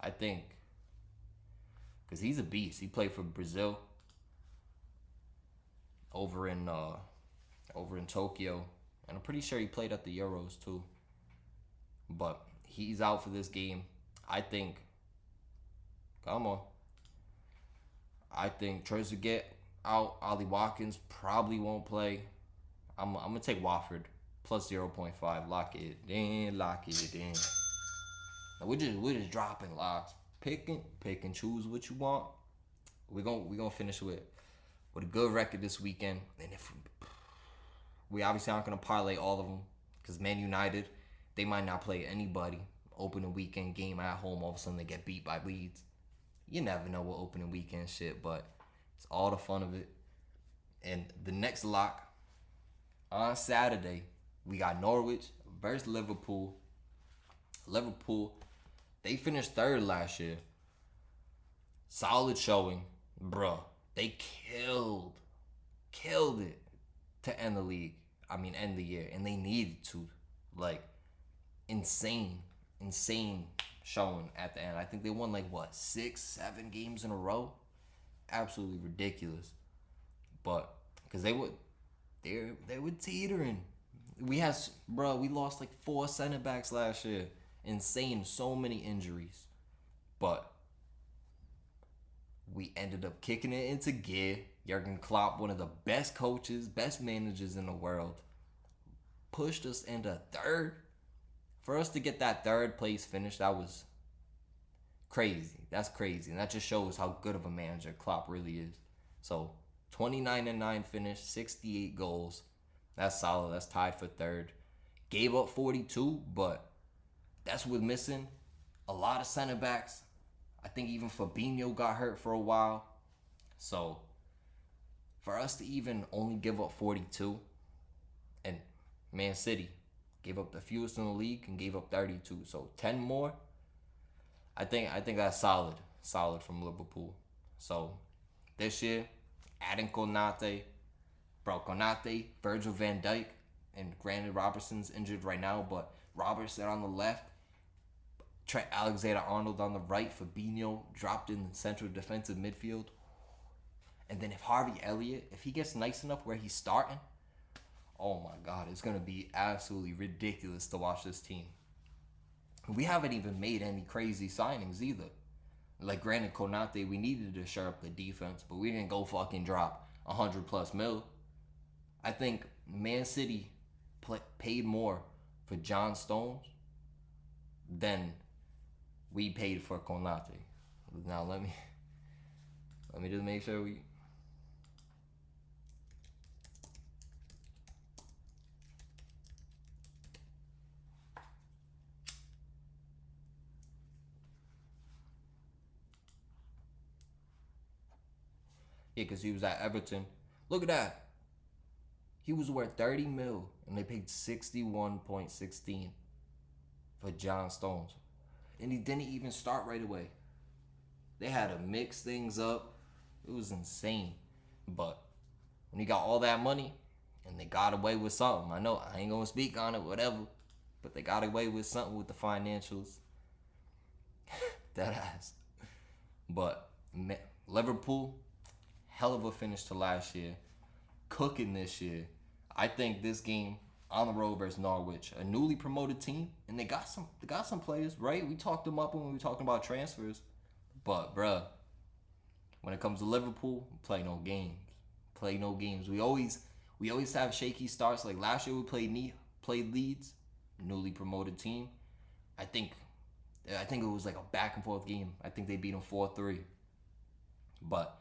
I think because he's a beast. He played for Brazil over in Tokyo, and I'm pretty sure he played at the Euros too. But he's out for this game. I think. Come on. I think Trezeguet out. Ollie Watkins probably won't play. I'm gonna take Watford plus 0.5. Lock it in. Lock it in. Now we're just dropping locks. Pick and choose what you want. We're gonna finish with a good record this weekend. And if we obviously aren't gonna parlay all of them because Man United, they might not play anybody. Opening weekend game at home, all of a sudden they get beat by Leeds. You never know what opening weekend shit, but it's all the fun of it. And the next lock on Saturday, we got Norwich versus Liverpool. Liverpool, they finished third last year. Solid showing, bruh. They killed it to end the league. End the year, and they needed to. Like, insane showing at the end. I think they won 6-7 games in a row. Absolutely ridiculous. But because they were teetering. We lost 4 center backs last year. Insane, so many injuries. But we ended up kicking it into gear. Jurgen Klopp, one of the best coaches, best managers in the world, pushed us into third. For us to get that third place finish, that was crazy. That's crazy. And that just shows how good of a manager Klopp really is. So, 29-9 finish, 68 goals. That's solid. That's tied for third. Gave up 42, but that's with missing a lot of center backs. I think even Fabinho got hurt for a while. So, for us to even only give up 42, and Man City gave up the fewest in the league and gave up 32. So 10 more. I think that's solid. Solid from Liverpool. So this year, adding Konate, Virgil van Dijk, and granted Robertson's injured right now, but Robertson on the left, Trent Alexander-Arnold on the right, Fabinho dropped in the central defensive midfield. And then if Harvey Elliott, if he gets nice enough where he's starting, oh my God, it's going to be absolutely ridiculous to watch this team. We haven't even made any crazy signings either. Granted, Konate, we needed to shore up the defense, but we didn't go fucking drop 100+ mil. I think Man City paid more for John Stones than we paid for Konate. Now let me just make sure we. Yeah, because he was at Everton. Look at that. He was worth 30 mil, and they paid 61.16 for John Stones. And he didn't even start right away. They had to mix things up. It was insane. But when he got all that money, and they got away with something. I know, I ain't going to speak on it, whatever. But they got away with something with the financials. That ass. But Liverpool, hell of a finish to last year. Cooking this year. I think this game on the road versus Norwich, a newly promoted team, and they got some players, right? We talked them up when we were talking about transfers. But bruh, when it comes to Liverpool, play no games. Play no games. We always have shaky starts. Like last year we played Leeds, newly promoted team. I think it was like a back and forth game. I think they beat them 4-3. But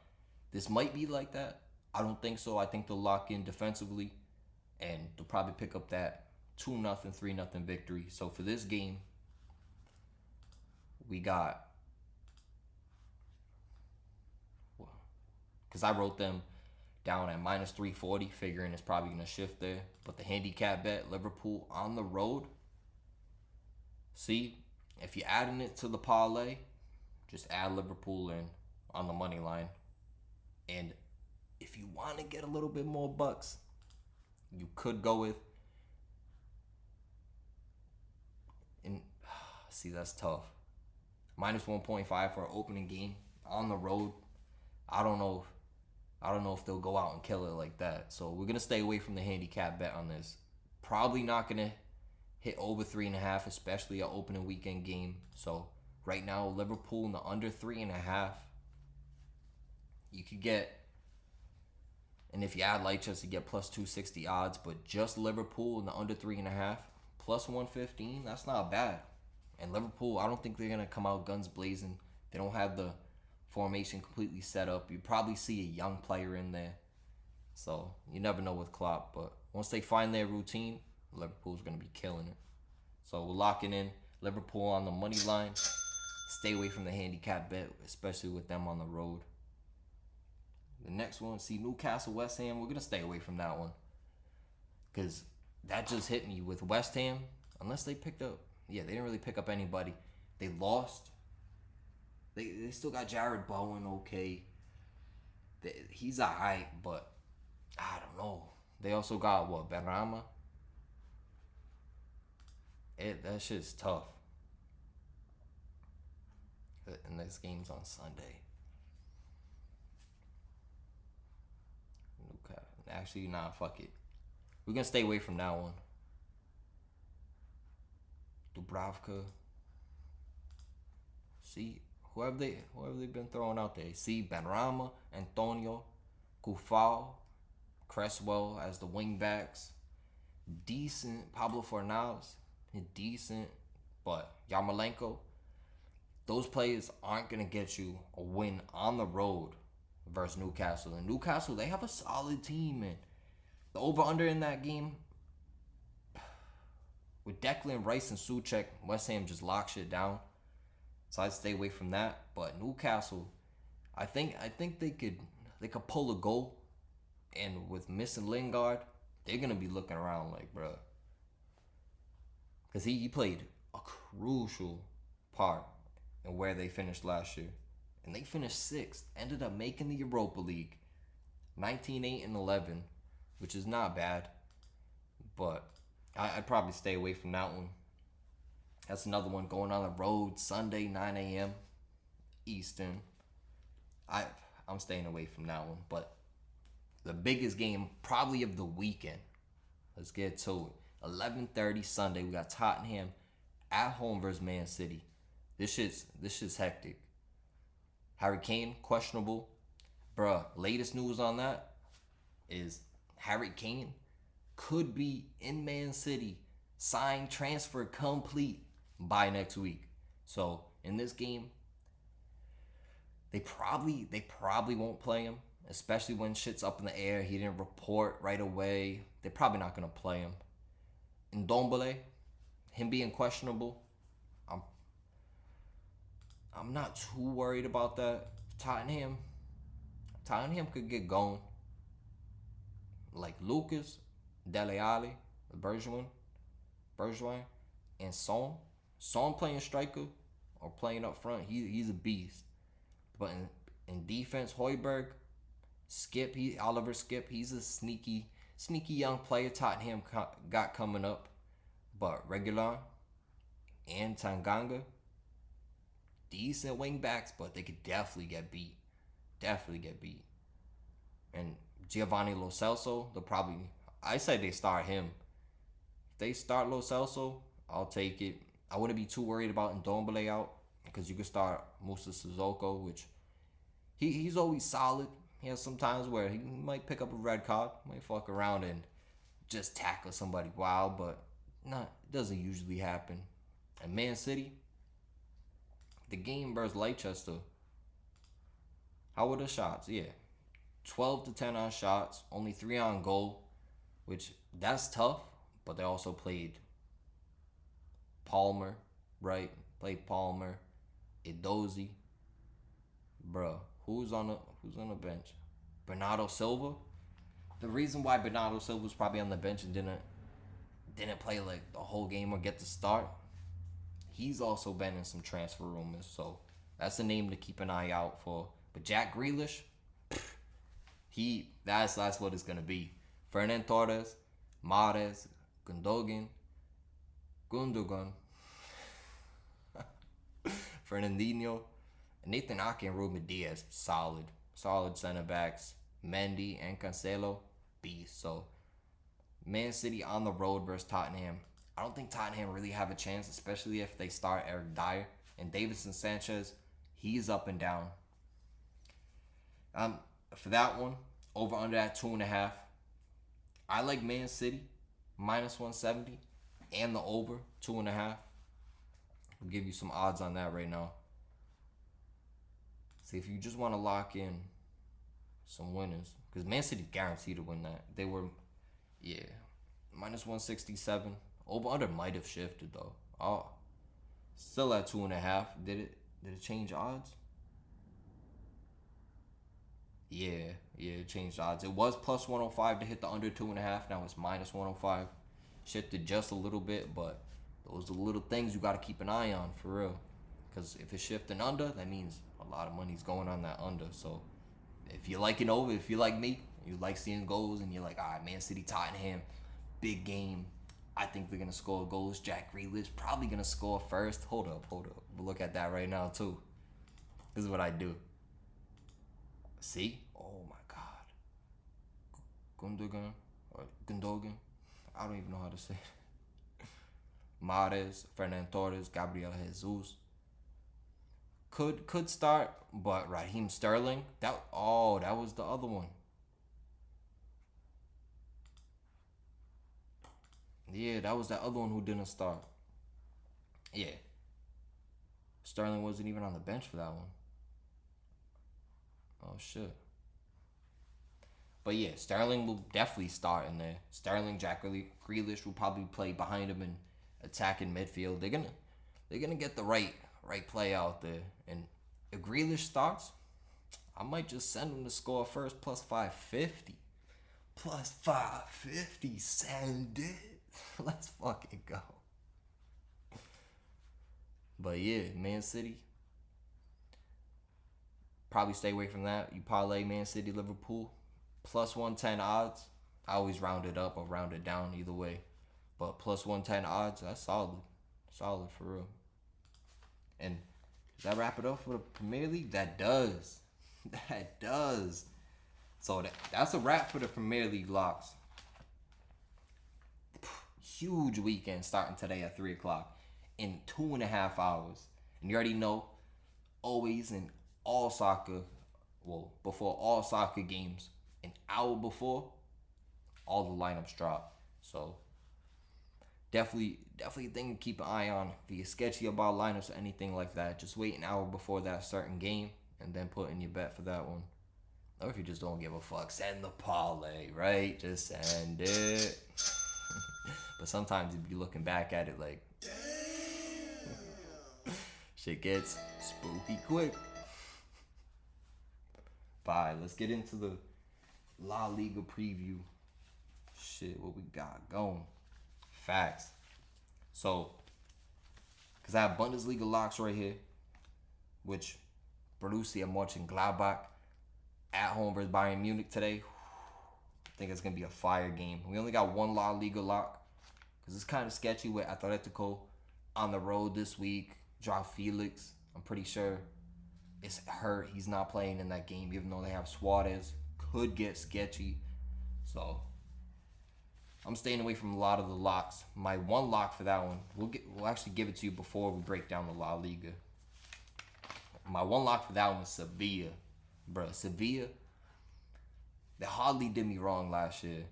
this might be like that. I don't think so. I think they'll lock in defensively, and they'll probably pick up that 2-0, 3-0 victory. So for this game, we got because I wrote them down at minus 340, figuring it's probably going to shift there. But the handicap bet, Liverpool on the road. See, if you're adding it to the parlay, just add Liverpool in on the money line. And if you want to get a little bit more bucks, you could go with, and see, that's tough. Minus 1.5 for an opening game on the road. I don't know if they'll go out and kill it like that. So we're gonna stay away from the handicap bet on this. Probably not gonna hit over 3.5, especially an opening weekend game. So right now, Liverpool in the under 3.5. You could get, and if you add Leicester, you get plus 260 odds. But just Liverpool in the under 3.5, plus 115. That's not bad. And Liverpool, I don't think they're gonna come out guns blazing. They don't have the formation completely set up. You probably see a young player in there. So you never know with Klopp. But once they find their routine, Liverpool's going to be killing it. So we're locking in Liverpool on the money line. Stay away from the handicap bet, especially with them on the road. The next one, see Newcastle, West Ham. We're going to stay away from that one. Because that just hit me with West Ham. Unless they picked up, they didn't really pick up anybody. They lost. They still got Jared Bowen, okay. He's alright, but I don't know. They also got, Benrahma? That shit's tough. And this game's on Sunday. Okay. Actually, nah, fuck it. We're going to stay away from that one. Dubravka. See, whoever they been throwing out there. See, Benrahma, Antonio, Kufal, Cresswell as the wing backs. Decent. Pablo Fornals, decent. But Yarmolenko, those players aren't going to get you a win on the road versus Newcastle. And Newcastle, they have a solid team, man. The over-under in that game, with Declan Rice and Souček, West Ham just lock shit down. So I'd stay away from that. But Newcastle, I think they could pull a goal. And with missing Lingard, they're gonna be looking around like, bruh. Because he played a crucial part in where they finished last year. And they finished 6th. Ended up making the Europa League. 19-8-11, which is not bad. But I'd probably stay away from that one. That's another one going on the road Sunday, 9 a.m. Eastern. I'm staying away from that one. But the biggest game probably of the weekend. Let's get to it. 11:30 Sunday. We got Tottenham at home versus Man City. This shit's hectic. Harry Kane, questionable. Bruh, latest news on that is Harry Kane could be in Man City, signed, transfer complete by next week. So in this game, they probably won't play him, especially when shit's up in the air. He didn't report right away. They're probably not gonna play him. And Ndombele, him being questionable, I'm not too worried about that. Tottenham could get going. Like Lucas, Dele Alli, Bergwijn, and Son. Son playing striker or playing up front, he's a beast. But in defense, Højbjerg, Oliver Skip, he's a sneaky young player Tottenham got coming up. But Regular and Tanganga, decent wing backs, but they could definitely get beat. And Giovanni Lo Celso, I say they start him. If they start Lo Celso, I'll take it. I wouldn't be too worried about Ndombele out because you could start Musa Sissoko, which he's always solid. He has some times where he might pick up a red card, might fuck around and just tackle somebody wild, but it doesn't usually happen. And Man City, the game versus Leicester, how were the shots? 12-10 on shots, only 3 on goal, which that's tough, but they also played Palmer, right? Played Palmer, Edozie. Bruh, who's on the bench? Bernardo Silva. The reason why Bernardo Silva was probably on the bench and didn't play like the whole game or get the start, he's also been in some transfer rumors. So that's a name to keep an eye out for. But Jack Grealish, that's what it's gonna be. Fernan Torres, Mahrez, Gundogan, Fernandinho, Nathan Ake and Ruben Diaz, solid center backs. Mendy and Cancelo, beast. So Man City on the road versus Tottenham. I don't think Tottenham really have a chance, especially if they start Eric Dyer and Davinson Sanchez. He's up and down. For that one, over under at 2.5. I like Man City minus 170 and the over 2.5. I'll give you some odds on that right now. See if you just want to lock in some winners, because Man City guaranteed to win that. They were, minus 167. Over under might have shifted though. Oh, still at 2.5. Did it change odds? Yeah, it changed odds. It was plus 105 to hit the under 2.5. Now it's minus 105. Shifted just a little bit, but those are the little things you got to keep an eye on for real. Because if it's shifting under, that means a lot of money's going on that under. So if you like it over, if you like me, you like seeing goals, and you're like, all right, Man City, Tottenham, big game. I think they're going to score goals. Jack Grealish probably going to score first. Hold up. We'll look at that right now, too. This is what I do. See? Oh, my God. Gundogan. I don't even know how to say it. Mahrez, Fernan Torres, Gabriel Jesus. Could start, but Raheem Sterling, that was the other one. Yeah, that was that other one who didn't start. Yeah. Sterling wasn't even on the bench for that one. Oh, shit. But yeah, Sterling will definitely start in there. Sterling, Jack Grealish will probably play behind him and attack in midfield. They're gonna get the right play out there. And if Grealish starts, I might just send him to score first plus 550. Plus 550, send it. Let's fucking go. But yeah, Man City. Probably stay away from that. You parlay Man City, Liverpool. Plus 110 odds. I always round it up or round it down either way. But plus 110 odds, that's solid. Solid for real. And does that wrap it up for the Premier League? That does. That does. So that's a wrap for the Premier League locks. Huge weekend starting today at 3 o'clock in 2.5 hours. And you already know, always in all soccer, well, before all soccer games, an hour before, all the lineups drop. So definitely a thing to keep an eye on. If you're sketchy about lineups or anything like that, just wait an hour before that certain game and then put in your bet for that one. Or if you just don't give a fuck, send the parlay, right? Just send it. But sometimes you'd be looking back at it like, shit gets spooky quick. Bye. Let's get into the La Liga preview. Shit, what we got going? Facts. So, because I have Bundesliga locks right here, which Borussia Mönchengladbach at home versus Bayern Munich today. I think it's going to be a fire game. We only got one La Liga lock because it's kind of sketchy with Atletico on the road this week. Joao Felix, I'm pretty sure, is hurt. He's not playing in that game, even though they have Suarez. Could get sketchy. So I'm staying away from a lot of the locks. My one lock for that one, we'll actually give it to you before we break down the La Liga. My one lock for that one was Sevilla. Bruh, Sevilla, they hardly did me wrong last year.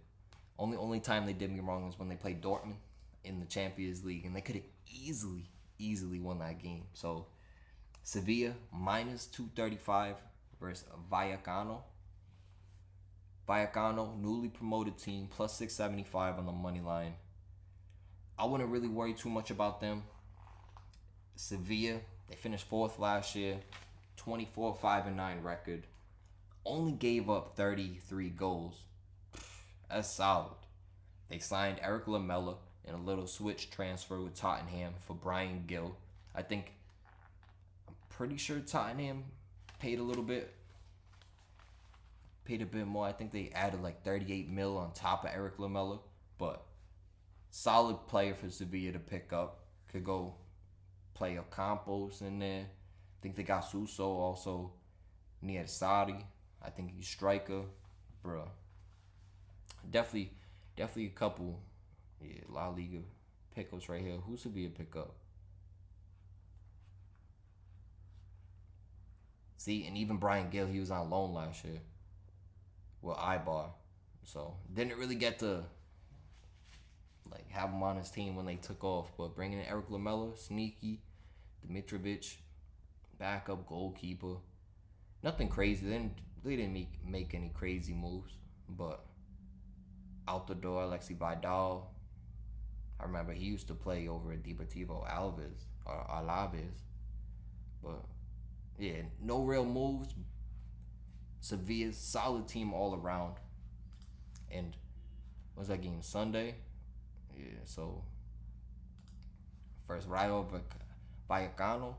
Only time they did me wrong was when they played Dortmund in the Champions League, and they could have easily won that game. So Sevilla minus 235 versus Vallecano. Vallecano, newly promoted team, plus 675 on the money line. I wouldn't really worry too much about them. Sevilla, they finished 4th last year, 24-5-9 record. only gave up 33 goals. That's solid. They signed Eric Lamela in a little switch transfer with Tottenham for Brian Gill. I'm pretty sure Tottenham paid a bit more. I think they added like 38 mil on top of Eric Lamela, but solid player for Sevilla to pick up. Could go play a Campos in there. I think they got Suso also near Sadi. I think he's striker, bruh. Definitely a couple, La Liga pickups right here. Who should be a pickup? See, and even Brian Gill, he was on loan last year with Ibar, so didn't really get to like have him on his team when they took off. But bringing in Eric Lamela, sneaky, Dimitrovic, backup goalkeeper, nothing crazy. They didn't make any crazy moves, but out the door, Alexi Vidal. I remember he used to play over at Deportivo Alaves. But yeah, no real moves. Sevilla's solid team all around. And what's that game? Sunday? Yeah, so first Rayo Vallecano.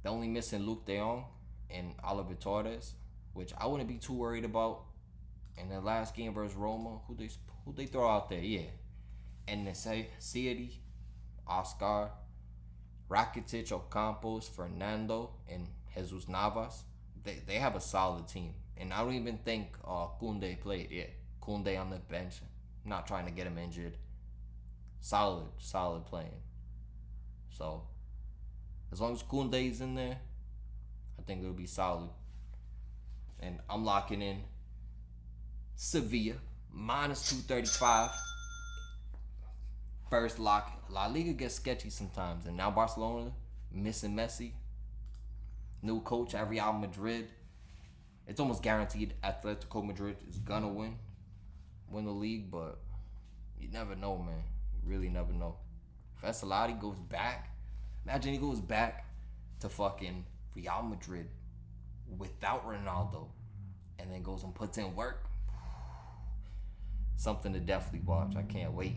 They're only missing Luke De Jong and Oliver Torres, which I wouldn't be too worried about. In the last game versus Roma, who they throw out there? Yeah. And they say Cieri, Oscar, Rakitic, Ocampos, Fernando, and Jesus Navas. They have a solid team. And I don't even think Koundé played. Yeah, Koundé on the bench. Not trying to get him injured. Solid playing. So, as long as Koundé's in there, I think it'll be solid. And I'm locking in Sevilla, minus 235. First lock. La Liga gets sketchy sometimes. And now Barcelona, missing Messi. New coach at Real Madrid. It's almost guaranteed Atletico Madrid is gonna win the league, but you never know, man. You really never know. If Ancelotti goes back, imagine he goes back to fucking Real Madrid without Ronaldo and then goes and puts in work. Something to definitely watch. I can't wait.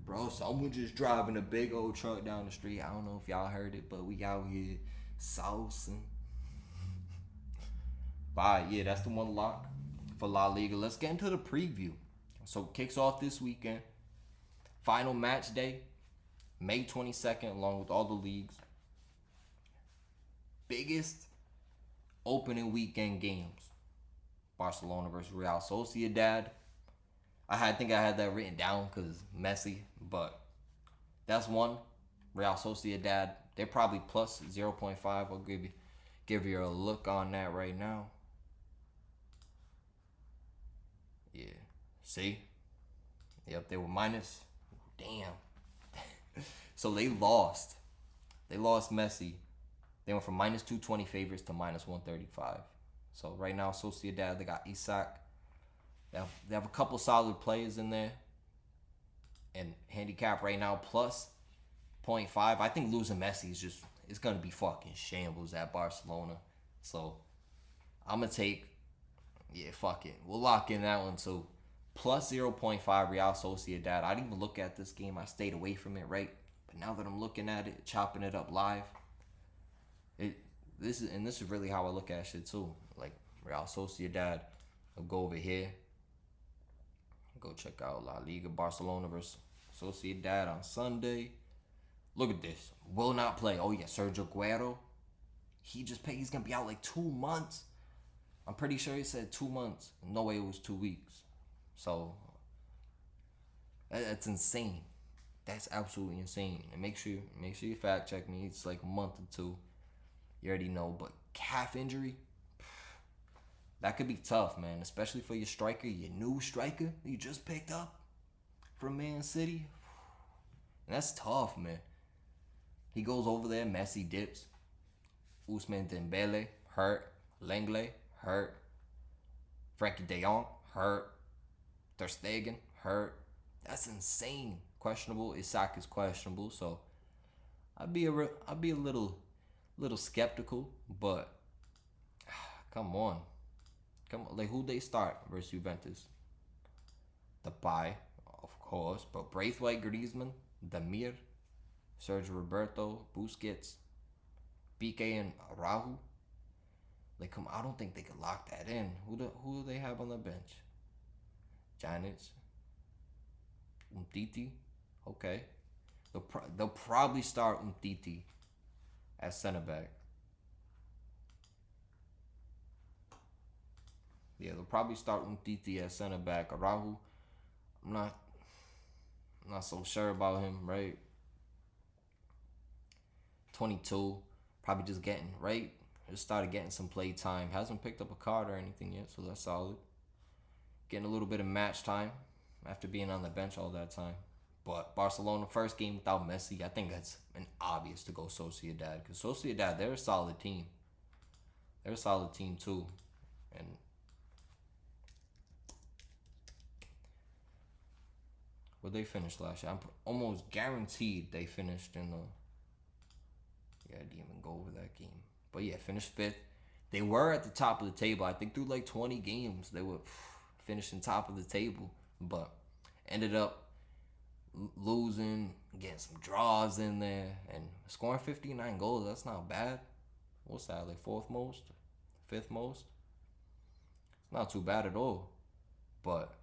Bro, someone just driving a big old truck down the street. I don't know if y'all heard it, but we out here saucing. But yeah, that's the one lock for La Liga. Let's get into the preview. So kicks off this weekend. Final match day, May 22nd, along with all the leagues. Biggest opening weekend games. Barcelona versus Real Sociedad. I think I had that written down because Messi, but that's one. Real Sociedad, they're probably plus 0.5. I'll give you a look on that right now. Yeah, see? Yep, they were minus. Damn. So they lost. They lost Messi. They went from minus 220 favorites to minus 135. So right now, Sociedad, they got Isak. They have a couple solid players in there. And handicap right now, plus 0.5. I think losing Messi it's going to be fucking shambles at Barcelona. So I'm going to take, fuck it. We'll lock in that one too. Plus 0.5 Real Sociedad. I didn't even look at this game. I stayed away from it, right? But now that I'm looking at it, chopping it up live, this is really how I look at shit too. Like Real Sociedad, I'll go over here. Go check out La Liga, Barcelona versus Sociedad on Sunday. Look at this. Will not play. Oh yeah, Sergio Aguero. He just paid. He's gonna be out like 2 months. I'm pretty sure he said 2 months. No way it was 2 weeks. So that's insane. That's absolutely insane. And make sure you fact check me. It's like a month or 2. You already know. But calf injury, that could be tough, man. Especially for your striker, your new striker you just picked up from Man City. And that's tough, man. He goes over there, Messi dips. Ousmane Dembele, hurt. Lenglet, hurt. Frankie de Jong, hurt. Ter Stegen, hurt. That's insane. Questionable. Isak is questionable, so I'd be a little skeptical, but Come on. Come on. Like, who they start versus Juventus? The bye, of course. But Braithwaite, Griezmann, Demir, Sergio Roberto, Busquets, Piqué, and Raul. Like, come on, I don't think they could lock that in. Who do they have on the bench? Janic, Umtiti. Okay. They'll probably start Umtiti at center back. Yeah, they'll probably start Umtiti at center back. Araujo, I'm not so sure about him, right? 22, probably just getting right. Just started getting some play time. Hasn't picked up a card or anything yet, so that's solid. Getting a little bit of match time after being on the bench all that time. But Barcelona first game without Messi, I think that's an obvious to go Sociedad, because Sociedad, they're a solid team. They're a solid team too, and where they finished last year, I'm almost guaranteed they finished in the. Yeah, I didn't even go over that game, but yeah, finished fifth. They were at the top of the table. I think through like 20 games they were finishing top of the table, but ended up losing, getting some draws in there, and scoring 59 goals. That's not bad. What's that, like fourth most, fifth most? It's not too bad at all. But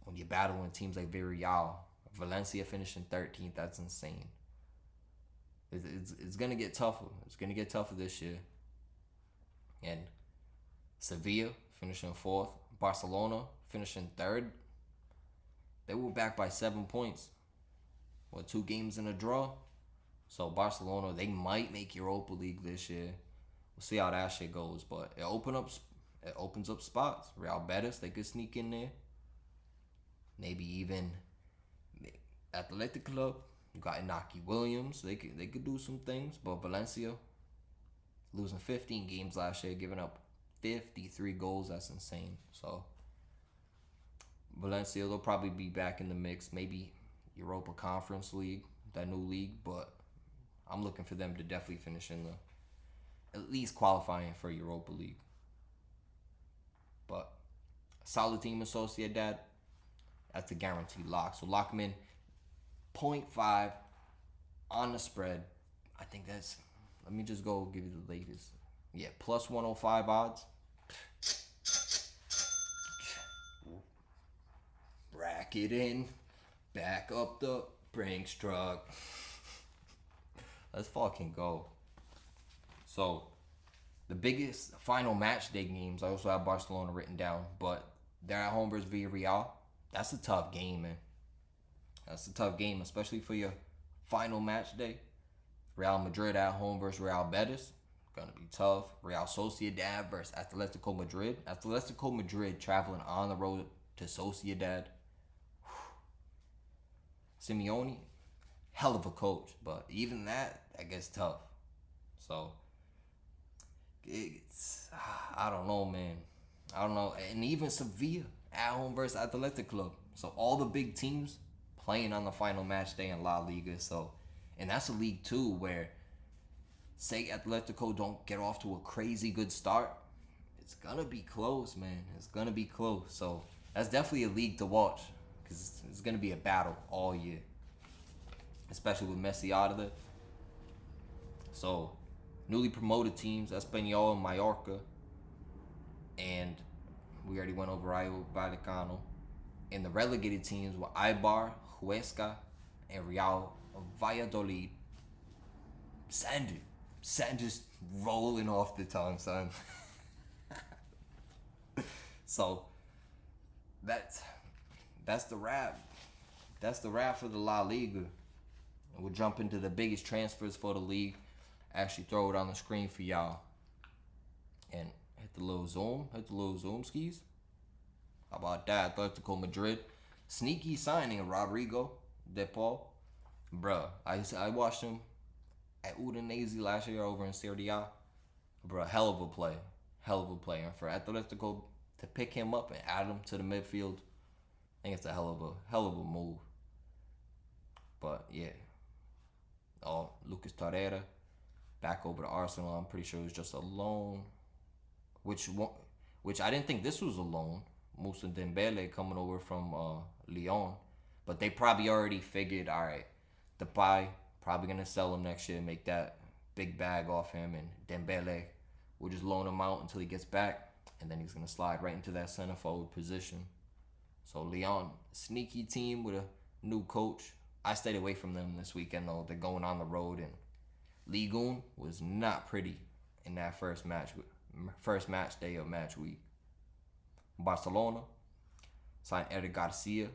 when you're battling teams like Villarreal, Valencia finishing 13th, that's insane. It's gonna get tougher. It's gonna get tougher this year. And Sevilla finishing fourth, Barcelona finishing third. They were back by 7 points. 2 games in a draw. So Barcelona, they might make Europa League this year. We'll see how that shit goes, but it opens up spots. Real Betis, they could sneak in there. Maybe even Athletic Club. You got Inaki Williams. They could do some things, but Valencia losing 15 games last year, giving up 53 goals. That's insane. So Valencia, they'll probably be back in the mix. Maybe Europa Conference League, that new league, but I'm looking for them to definitely finish in the, at least qualifying for Europa League. But solid team in Sociedad, that's a guaranteed lock. So lock them in 0.5 on the spread. I think that's, let me just go give you the latest. Yeah, plus 105 odds. Bracket in. Back up the Brinks truck. Let's fucking go. So, the biggest final match day games, I also have Barcelona written down, but they're at home versus Villarreal. That's a tough game, man. That's a tough game, especially for your final match day. Real Madrid at home versus Real Betis. Gonna be tough. Real Sociedad versus Atletico Madrid. Atletico Madrid traveling on the road to Sociedad. Simeone, hell of a coach, but even that gets tough. So, I don't know, man. I don't know. And even Sevilla at home versus Athletic Club. So, all the big teams playing on the final match day in La Liga. So, and that's a league too where, say Atletico don't get off to a crazy good start, it's gonna be close, man. It's gonna be close. So that's definitely a league to watch, because it's gonna be a battle all year, especially with Messi out of it. So newly promoted teams, Espanyol and Mallorca, and we already went over Rayo Vallecano. And the relegated teams were Eibar, Huesca, and Real Valladolid. Sand just rolling off the tongue, son. So that's the wrap. That's the wrap for the La Liga. And we'll jump into the biggest transfers for the league. Actually throw it on the screen for y'all. And hit the little zoom skis. How about that? Atletico Madrid. Sneaky signing of Rodrigo De Paul. Bruh, I watched him at Udinese last year over in Serie A. Bruh, hell of a play. Hell of a play. And for Atletico to pick him up and add him to the midfield, I think it's a hell of a move. But yeah. Lucas Torreira back over to Arsenal. I'm pretty sure it was just a loan which which I didn't think this was a loan. Moussa Dembele coming over from Lyon, but they probably already figured, all right, Depay probably gonna sell him next year, make that big bag off him, and Dembele will just loan him out until he gets back, and then he's gonna slide right into that center forward position. So Lyon, sneaky team with a new coach. I stayed away from them this weekend though. They're going on the road, and Ligue 1 was not pretty in that first match day of match week. Barcelona signed Artie Gz.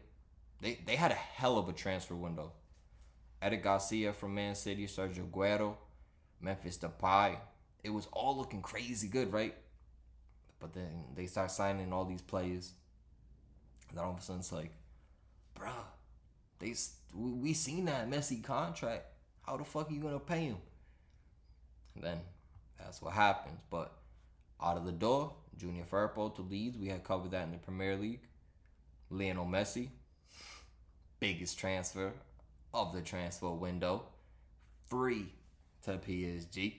They had a hell of a transfer window. Artie Gz from Man City, Sergio Aguero, Memphis Depay. It was all looking crazy good, right? But then they start signing all these players. And then all of a sudden it's like, bruh, we seen that Messi contract. How the fuck are you gonna pay him? And then that's what happens. But out of the door, Junior Firpo to Leeds. We had covered that in the Premier League. Lionel Messi, biggest transfer of the transfer window, free to PSG.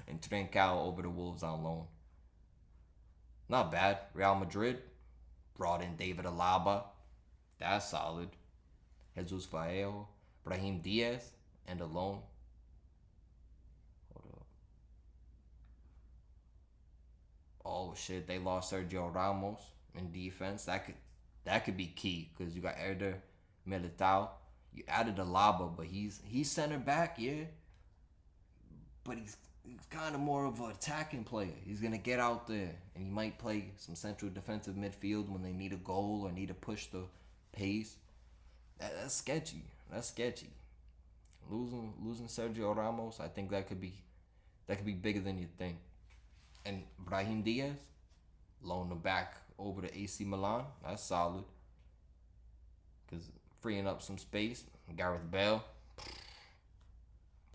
And Trincao over the Wolves on loan. Not bad. Real Madrid brought in David Alaba. That's solid. Jesus Vallejo, Brahim Diaz, and a loan. Hold up. Oh shit, they lost Sergio Ramos in defense. That could be key because you got Eder Militao. You added Alaba, but he's center back, yeah. But he's kind of more of an attacking player. He's going to get out there, and he might play some central defensive midfield when they need a goal or need to push the pace. That's sketchy. Losing Sergio Ramos, I think that could be bigger than you think. And Brahim Diaz, loan him back over to AC Milan. That's solid. Because freeing up some space. Gareth Bale.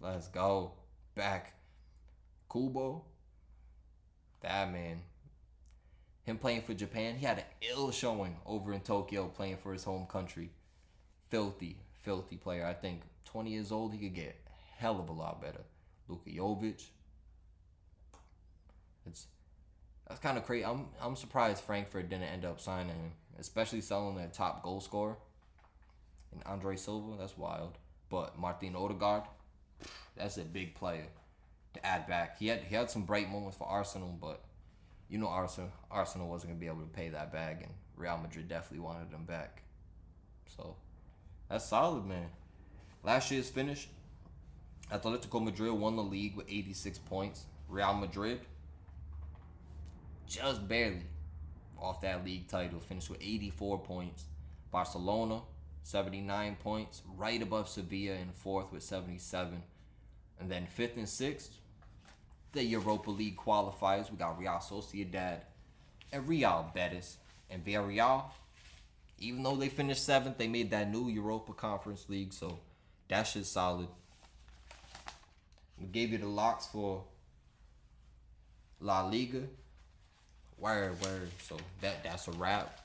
Let's go. Back. Kubo. That man. Him playing for Japan. He had an ill showing over in Tokyo playing for his home country. Filthy player. I think 20 years old, he could get a hell of a lot better. Luka Jovic. That's kind of crazy. I'm surprised Frankfurt didn't end up signing him, especially selling their top goal scorer. And Andre Silva, that's wild. But Martin Odegaard, that's a big player to add back. He had some bright moments for Arsenal, but you know Arsenal wasn't gonna be able to pay that bag, and Real Madrid definitely wanted him back. So that's solid, man. Last year's finish, Atletico Madrid won the league with 86 points. Real Madrid, just barely off that league title, finished with 84 points. Barcelona, 79 points, right above Sevilla in fourth with 77. And then fifth and sixth, the Europa League qualifiers. We got Real Sociedad and Real Betis. And Villarreal, even though they finished seventh, they made that new Europa Conference League, so that shit's solid. We gave you the locks for La Liga. Word. So that's a wrap.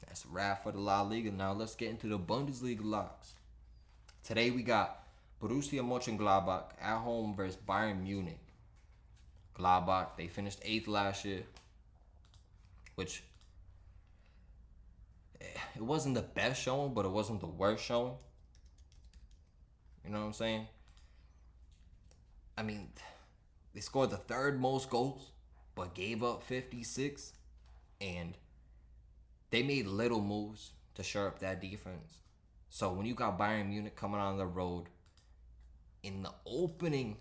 That's a wrap for the La Liga. Now let's get into the Bundesliga locks. Today we got Borussia Mönchengladbach at home versus Bayern Munich. Gladbach, they finished 8th last year, which it wasn't the best showing, but it wasn't the worst showing. You know what I'm saying? I mean, they scored the third most goals, but gave up 56, and they made little moves to shore up that defense. So when you got Bayern Munich coming on the road in the opening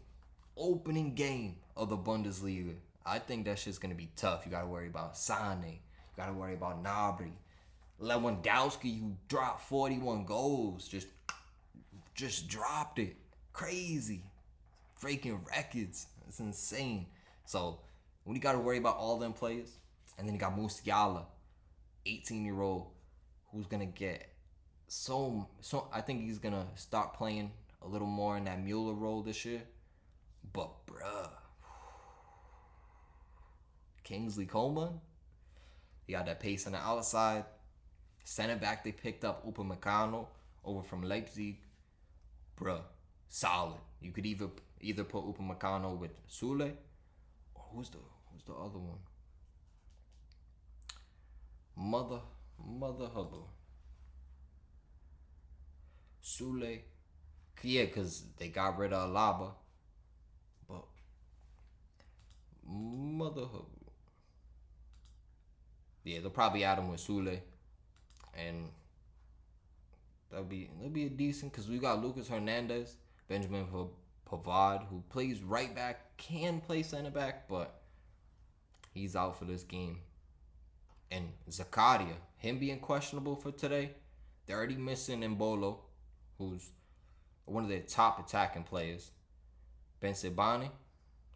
game of the Bundesliga, I think that shit's gonna be tough. You gotta worry about Sane, you gotta worry about Gnabry, Lewandowski, who dropped 41 goals, just dropped it, crazy, breaking records. It's insane. So when you gotta worry about all them players, and then you got Musiala, 18-year-old, who's gonna get so I think he's gonna start playing a little more in that Mueller role this year. But bruh, Kingsley Coman, he got that pace on the outside. Center back, they picked up Upamecano over from Leipzig. Bruh, solid. You could either put Upamecano with Sule or who's the other one? Mother hugger. Sule. Yeah, because they got rid of Alaba. But mother hugger. Yeah, they'll probably add him with Sule. And that'll be a decent, because we got Lucas Hernandez, Benjamin Pavard, who plays right back, can play center back, but he's out for this game. And Zakaria, him being questionable for today, they're already missing Mbolo, who's one of their top attacking players. Ben Sebani,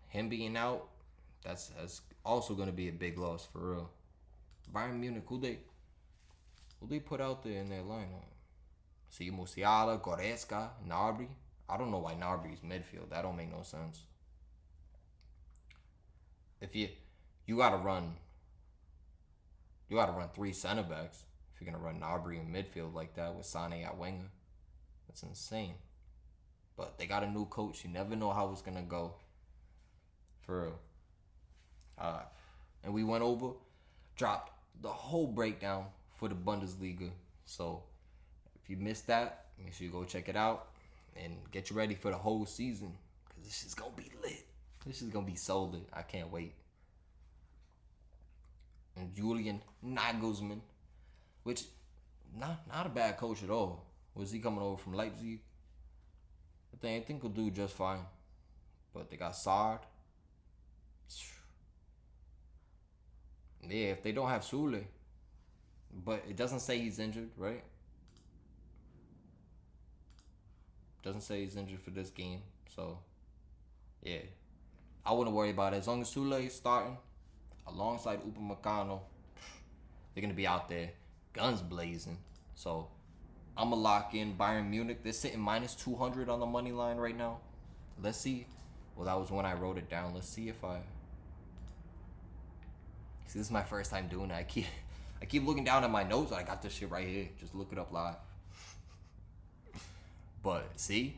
him being out, that's also going to be a big loss for real. Bayern Munich, who they put out there in their lineup? See, Musiala, Goretzka, Gnabry. I don't know why Gnabry's midfield. That don't make no sense. If you gotta run 3 center backs if you're gonna run Gnabry in midfield like that with Sane at winger. That's insane. But they got a new coach. You never know how it's gonna go. For real. And we went over, dropped the whole breakdown for the Bundesliga. So if you missed that, make sure you go check it out and get you ready for the whole season, because this is gonna be lit. This is gonna be so lit. I can't wait. And Julian Nagelsmann, which not a bad coach at all. Was he coming over from Leipzig? I think he'll do just fine. But they got Sard. Yeah, if they don't have Sule, but it doesn't say he's injured, right? Doesn't say he's injured for this game, so yeah, I wouldn't worry about it. As long as Sule is starting alongside Upamecano, they're gonna be out there, guns blazing. So I'ma lock in Bayern Munich. They're sitting minus 200 on the money line right now. Let's see. Well, that was when I wrote it down. Let's see if I. See, this is my first time doing that. I keep looking down at my notes. I got this shit right here. Just look it up live. But see,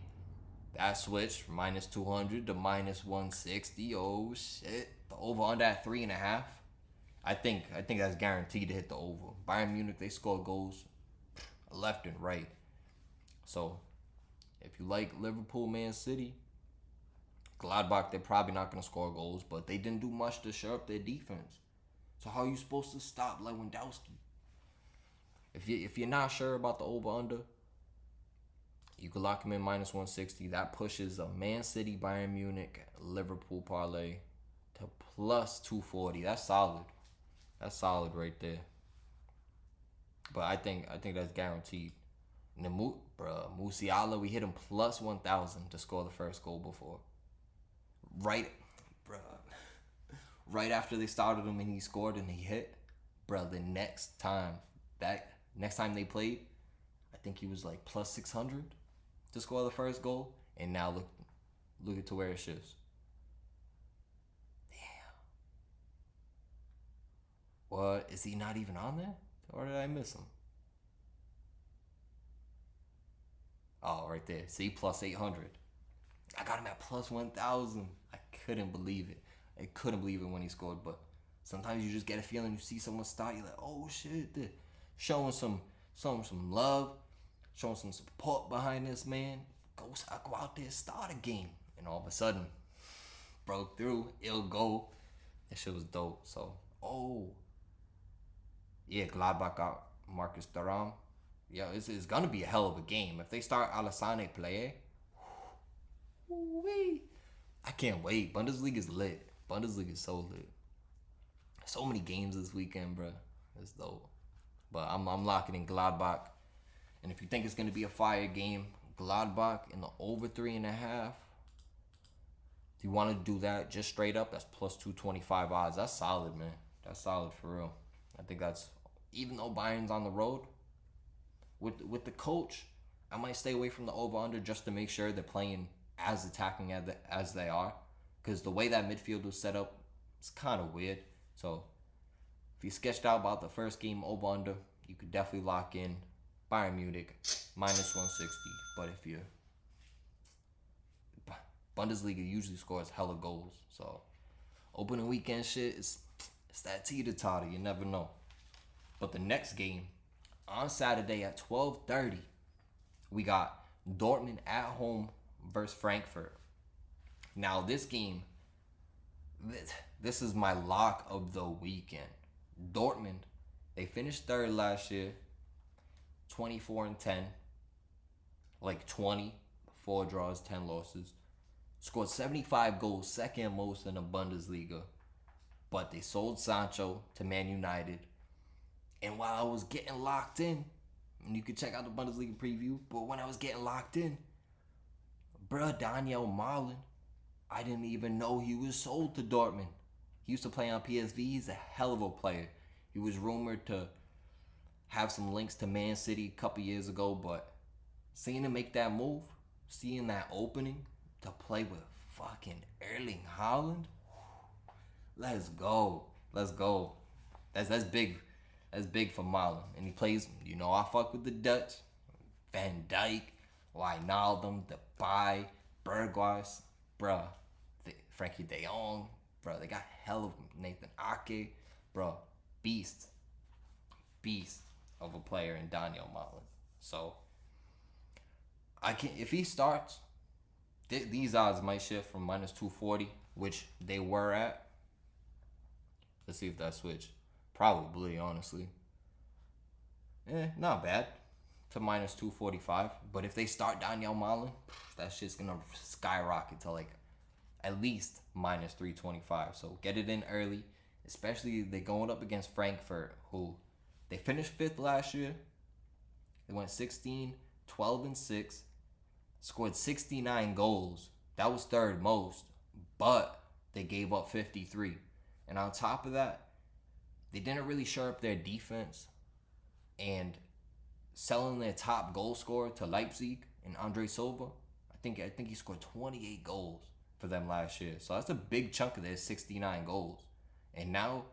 that switched from minus 200 to minus 160. Oh shit! The over under at 3.5. I think that's guaranteed to hit the over. Bayern Munich, they score goals left and right. So if you like Liverpool, Man City, Gladbach, they're probably not gonna score goals, but they didn't do much to shore up their defense. So how are you supposed to stop Lewandowski? If you're not sure about the over-under, you could lock him in minus 160. That pushes a Man City, Bayern Munich, Liverpool parlay to plus 240. That's solid. That's solid right there. But I think that's guaranteed. And then Musiala, we hit him plus 1,000 to score the first goal before. Right after they started him and he scored and he hit, the next time they played, I think he was like plus 600 to score the first goal. And now look at to where it shifts. Damn. What? Is he not even on there? Or did I miss him? Oh, right there. See, plus 800. I got him at plus 1,000. I couldn't believe it. I couldn't believe it when he scored. But sometimes you just get a feeling. You see someone start, you're like, oh shit, they're showing some love, showing some support behind this man. Go out there, start a game, and all of a sudden, broke through. It'll go. That shit was dope. So, yeah, Gladbach got Marcus Thuram. Yeah, it's gonna be a hell of a game if they start Alassane Player. I can't wait. Bundesliga is lit. Bundesliga is so lit. So many games this weekend, bro. It's dope. But I'm locking in Gladbach. And if you think it's gonna be a fire game, Gladbach in the over 3.5. If you want to do that just straight up, that's plus 225 odds. That's solid, man. That's solid for real. I think that's, even though Bayern's on the road, with the coach, I might stay away from the over-under just to make sure they're playing as attacking as they are. Because the way that midfield was set up, it's kind of weird. So if you sketched out about the first game over-under, you could definitely lock in Bayern Munich minus 160. But if you Bundesliga usually scores hella goals, so Opening weekend shit, it's that teeter-totter. You never know. But the next game, on Saturday at 12:30, we got Dortmund at home versus Frankfurt. Now, this game, this is my lock of the weekend. Dortmund, they finished third last year, 24-10, like 20, 4 draws, 10 losses. Scored 75 goals, second most in the Bundesliga. But they sold Sancho to Man United. And while I was getting locked in, and you can check out the Bundesliga preview, but when I was getting locked in, bruh, Daniel Marlin, I didn't even know he was sold to Dortmund. He used to play on PSV. He's a hell of a player. He was rumored to have some links to Man City a couple years ago, but seeing him make that move, seeing that opening to play with fucking Erling Haaland, let's go. Let's go. That's big. That's big for Marlon. And he plays, I fuck with the Dutch. Van Dijk, Wijnaldum, Depay, Bergwijn, bruh. Frankie de Jong, bruh. They got hell of Nathan Ake, bruh. Beast of a player in Daniel Marlin. So, if he starts, these odds might shift from minus 240, which they were at. Let's see if that switch. Probably, honestly. Not bad. To minus 245. But if they start Daniel Marlin, that shit's gonna skyrocket to like at least minus 325. So get it in early. Especially they going up against Frankfurt, who they finished 5th last year. They went 16, 12, and 6. Scored 69 goals. That was third most. But they gave up 53. And on top of that, they didn't really shore up their defense, and selling their top goal scorer to Leipzig and Andre Silva, I think he scored 28 goals for them last year. So that's a big chunk of their 69 goals. And now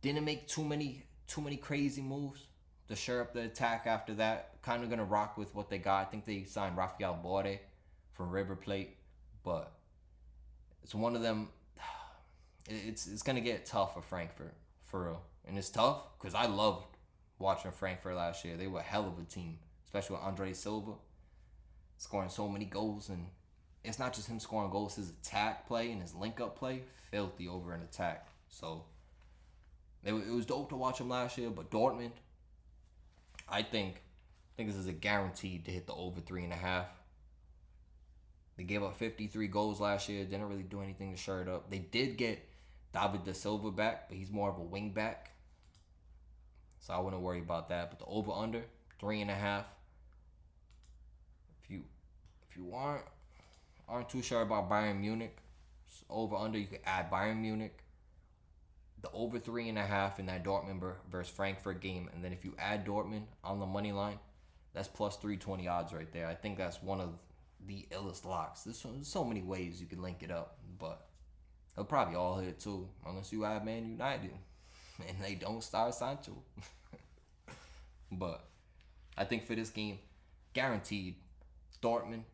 didn't make too many crazy moves to shore up the attack after that. Kind of gonna rock with what they got. I think they signed Rafael Bordeaux from River Plate, but it's one of them. It's gonna get tough for Frankfurt. For real. And it's tough because I loved watching Frankfurt last year. They were a hell of a team, especially with Andre Silva scoring so many goals. And it's not just him scoring goals, his attack play and his link-up play, filthy over an attack. So it was dope to watch him last year. But Dortmund, I think this is a guaranteed to hit the over 3.5. They gave up 53 goals last year. Didn't really do anything to shore it up. They did get David Da Silva back, but he's more of a wing back. So I wouldn't worry about that. But the over-under, 3.5. If you aren't too sure about Bayern Munich, over-under, you could add Bayern Munich. The over 3.5 in that Dortmund versus Frankfurt game. And then if you add Dortmund on the money line, that's plus 320 odds right there. I think that's one of the illest locks. There's so many ways you can link it up, but they'll probably all hit too, unless you add Man United and they don't start Sancho. But I think for this game, guaranteed Dortmund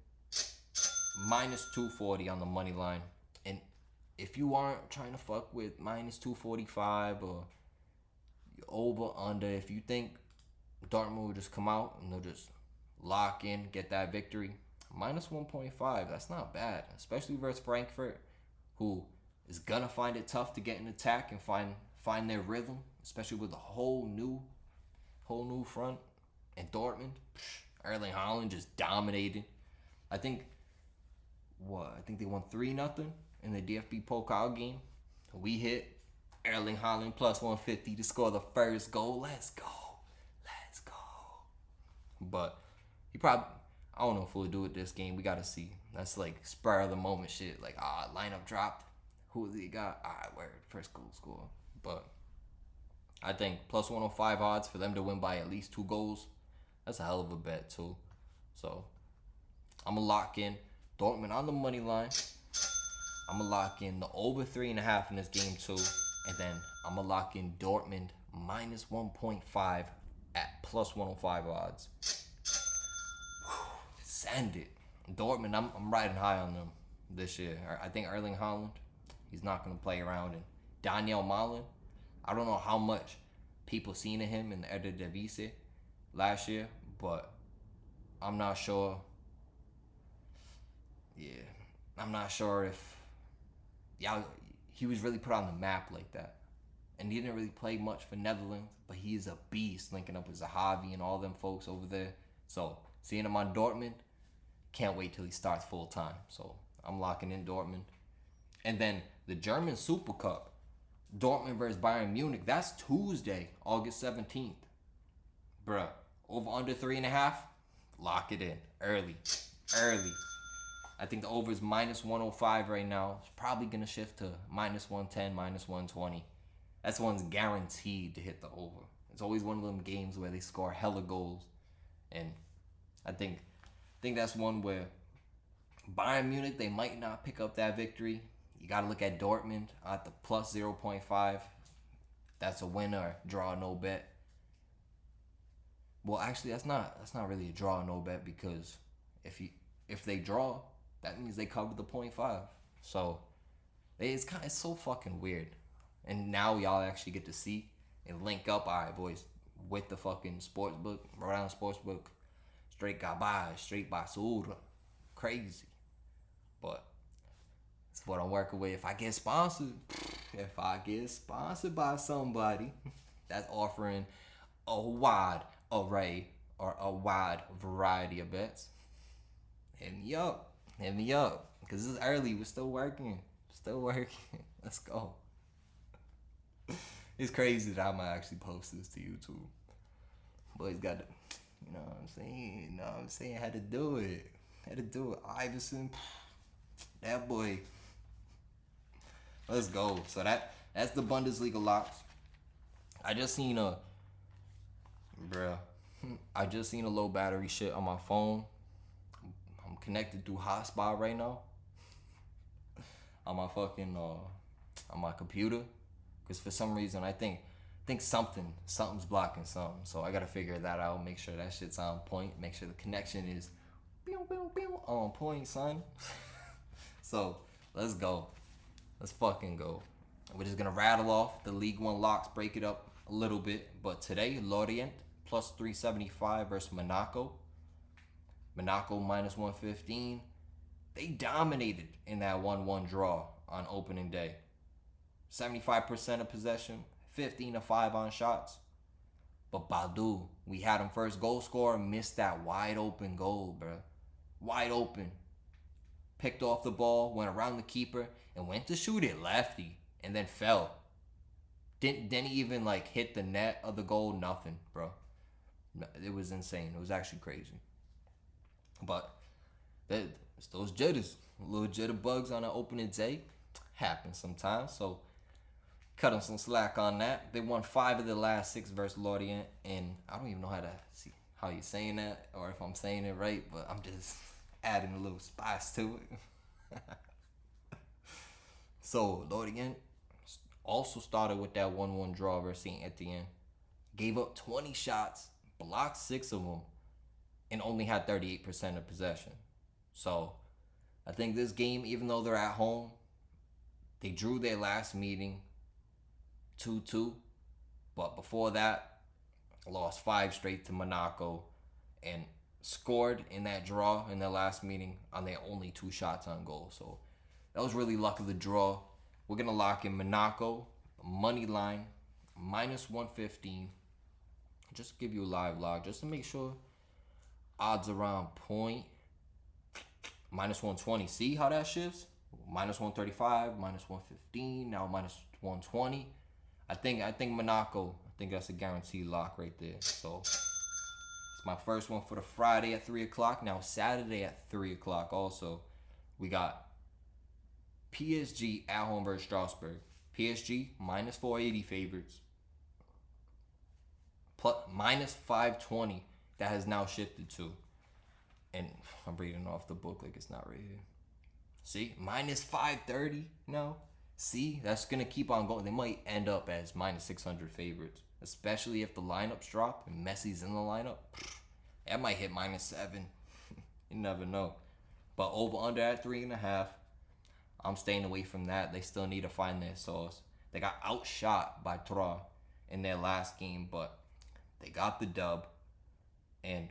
minus 240 on the money line. And if you aren't trying to fuck with minus 245 or over under, if you think Dortmund will just come out and they'll just lock in, get that victory, minus 1.5, that's not bad, especially versus Frankfurt, who is gonna find it tough to get an attack and find their rhythm, especially with a whole new front. And Dortmund, Erling Haaland just dominated. I think they won 3-0 in the DFB Pokal game. We hit Erling Haaland plus 150 to score the first goal. Let's go. But he probably, I don't know if we'll do it this game. We gotta see. That's like spur of the moment shit. Like, lineup dropped. Who he got? Word. First goal score. But I think plus 105 odds for them to win by at least 2 goals. That's a hell of a bet too. So I'm gonna lock in Dortmund on the money line. I'm gonna lock in the over 3.5 in this game too. And then I'm gonna lock in Dortmund minus 1.5 at plus 105 odds. Send it. Dortmund, I'm riding high on them this year. I think Erling Haaland, He's not going to play around. And Daniel Malin, I don't know how much people seen of him in the Eredivisie last year, but I'm not sure. Yeah, I'm not sure if he was really put on the map like that. And he didn't really play much for Netherlands, but he is a beast linking up with Zahavi and all them folks over there. So seeing him on Dortmund, can't wait till he starts full time. So I'm locking in Dortmund. And then the German Super Cup, Dortmund versus Bayern Munich, that's Tuesday, August 17th. Bruh, over under 3.5, lock it in. Early. I think the over is minus 105 right now. It's probably going to shift to minus 110, minus 120. That's one's guaranteed to hit the over. It's always one of them games where they score hella goals. And I think that's one where Bayern Munich, they might not pick up that victory. You got to look at Dortmund at the plus 0.5. That's a winner, draw, no bet. Well, actually, that's not really a draw, no bet, because if they draw, that means they cover the 0.5. So it's so fucking weird. And now y'all actually get to see and link up, all right, boys, with the fucking sportsbook, Rhode Island sportsbook, straight garbage, straight basura, crazy. But it's what I'm working with. If I get sponsored by somebody that's offering a wide array or a wide variety of bets, hit me up, because it's early. We're still working. Let's go. It's crazy that I might actually post this to YouTube. But it's got to, you know what I'm saying? Had to do it. Iverson, that boy. Let's go. So that's the Bundesliga locks. I just seen a low battery shit on my phone. I'm connected through hotspot right now. On my fucking, on my computer. Because for some reason, I think something's blocking something. So I got to figure that out. Make sure that shit's on point. Make sure the connection is on point, son. So let's go. Let's fucking go. We're just going to rattle off the League One locks, break it up a little bit. But today, Lorient plus 375 versus Monaco. Monaco minus 115. They dominated in that 1-1 draw on opening day. 75% of possession, 15-5 on shots. But Badu, we had him first goal scorer, missed that wide open goal, bro. Wide open. Picked off the ball, went around the keeper, and went to shoot it lefty, and then fell. Didn't even hit the net of the goal, nothing, bro. It was insane. It was actually crazy. But it's those jitters. Little jitterbugs on an opening day. Happens sometimes, so cut them some slack on that. They won 5 of the last 6 versus Lorient, and I don't even know how you're saying that or if I'm saying it right, but I'm just adding a little spice to it. So Lorient also started with that 1-1 draw versus Saint Etienne. Gave up 20 shots, blocked 6 of them, and only had 38% of possession. So I think this game, even though they're at home, they drew their last meeting 2-2, but before that, lost 5 straight to Monaco and scored in that draw in their last meeting on their only 2 shots on goal. So that was really luck of the draw. We're going to lock in Monaco, money line, minus 115. Just give you a live log, just to make sure odds around point. Minus 120. See how that shifts? Minus 135, minus 115, now minus 120. I think Monaco, that's a guaranteed lock right there. So it's my first one for the Friday at 3 o'clock. Now Saturday at 3 o'clock also. We got PSG at home versus Strasbourg. PSG minus 480 favorites. Plus minus 520. That has now shifted to. And I'm reading off the book like it's not right here. See? Minus 530 now. See? That's going to keep on going. They might end up as minus 600 favorites. Especially if the lineups drop and Messi's in the lineup. That might hit minus 7. You never know. But over under at 3.5. I'm staying away from that. They still need to find their sauce. They got outshot by Troyes in their last game, but they got the dub and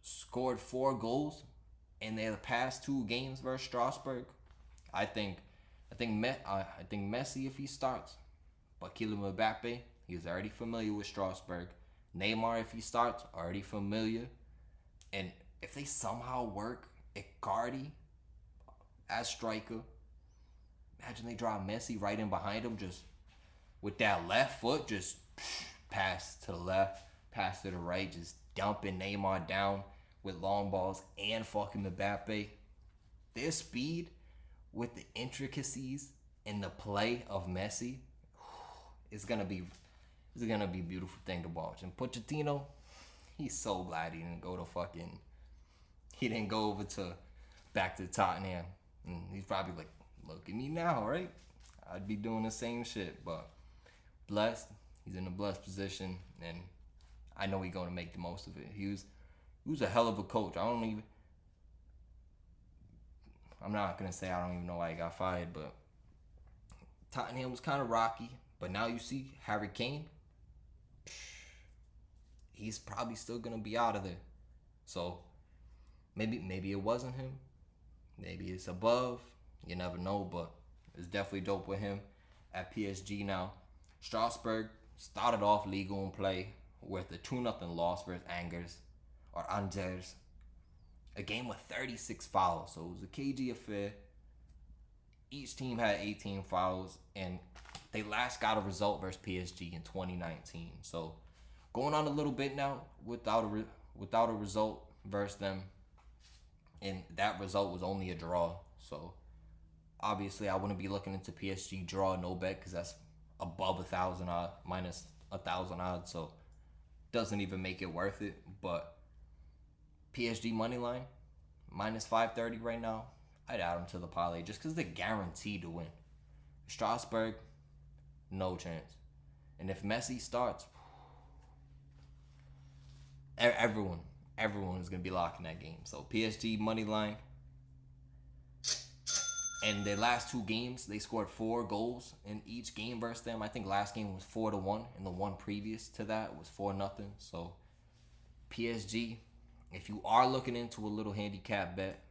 scored 4 goals in their past 2 games versus Strasbourg. I think Messi if he starts, but Kylian Mbappe, he's already familiar with Strasbourg. Neymar if he starts, already familiar. And if they somehow work Icardi as striker, imagine they drive Messi right in behind him, just with that left foot, just pass to the left, pass to the right, just dumping Neymar down with long balls and fucking Mbappe. Their speed with the intricacies in the play of Messi is gonna be a beautiful thing to watch. And Pochettino, he's so glad he didn't go over to back to Tottenham. And he's probably like, look at me now, right? I'd be doing the same shit, but blessed. He's in a blessed position, and I know he's gonna make the most of it. He was a hell of a coach. I'm not gonna say I don't even know why he got fired, but Tottenham was kind of rocky. But now you see Harry Kane, he's probably still gonna be out of there. So maybe it wasn't him. Maybe it's above. You never know, but it's definitely dope with him at PSG now. Strasbourg started off Liga on play with a 2-0 loss versus Angers. A game with 36 fouls. So it was a cagey affair. Each team had 18 fouls, and they last got a result versus PSG in 2019. So going on a little bit now without a result versus them, and that result was only a draw. So obviously I wouldn't be looking into PSG draw no bet because that's above 1,000 odds, minus 1,000 odds. So doesn't even make it worth it. But PSG money line minus 530 right now. I'd add them to the parlay just because they're guaranteed to win. Strasbourg, no chance. And if Messi starts, everyone is going to be locking that game. So PSG money line. And their last 2 games, they scored 4 goals in each game versus them. I think last game was 4-1, and the one previous to that was 4-0. So PSG, if you are looking into a little handicap bet,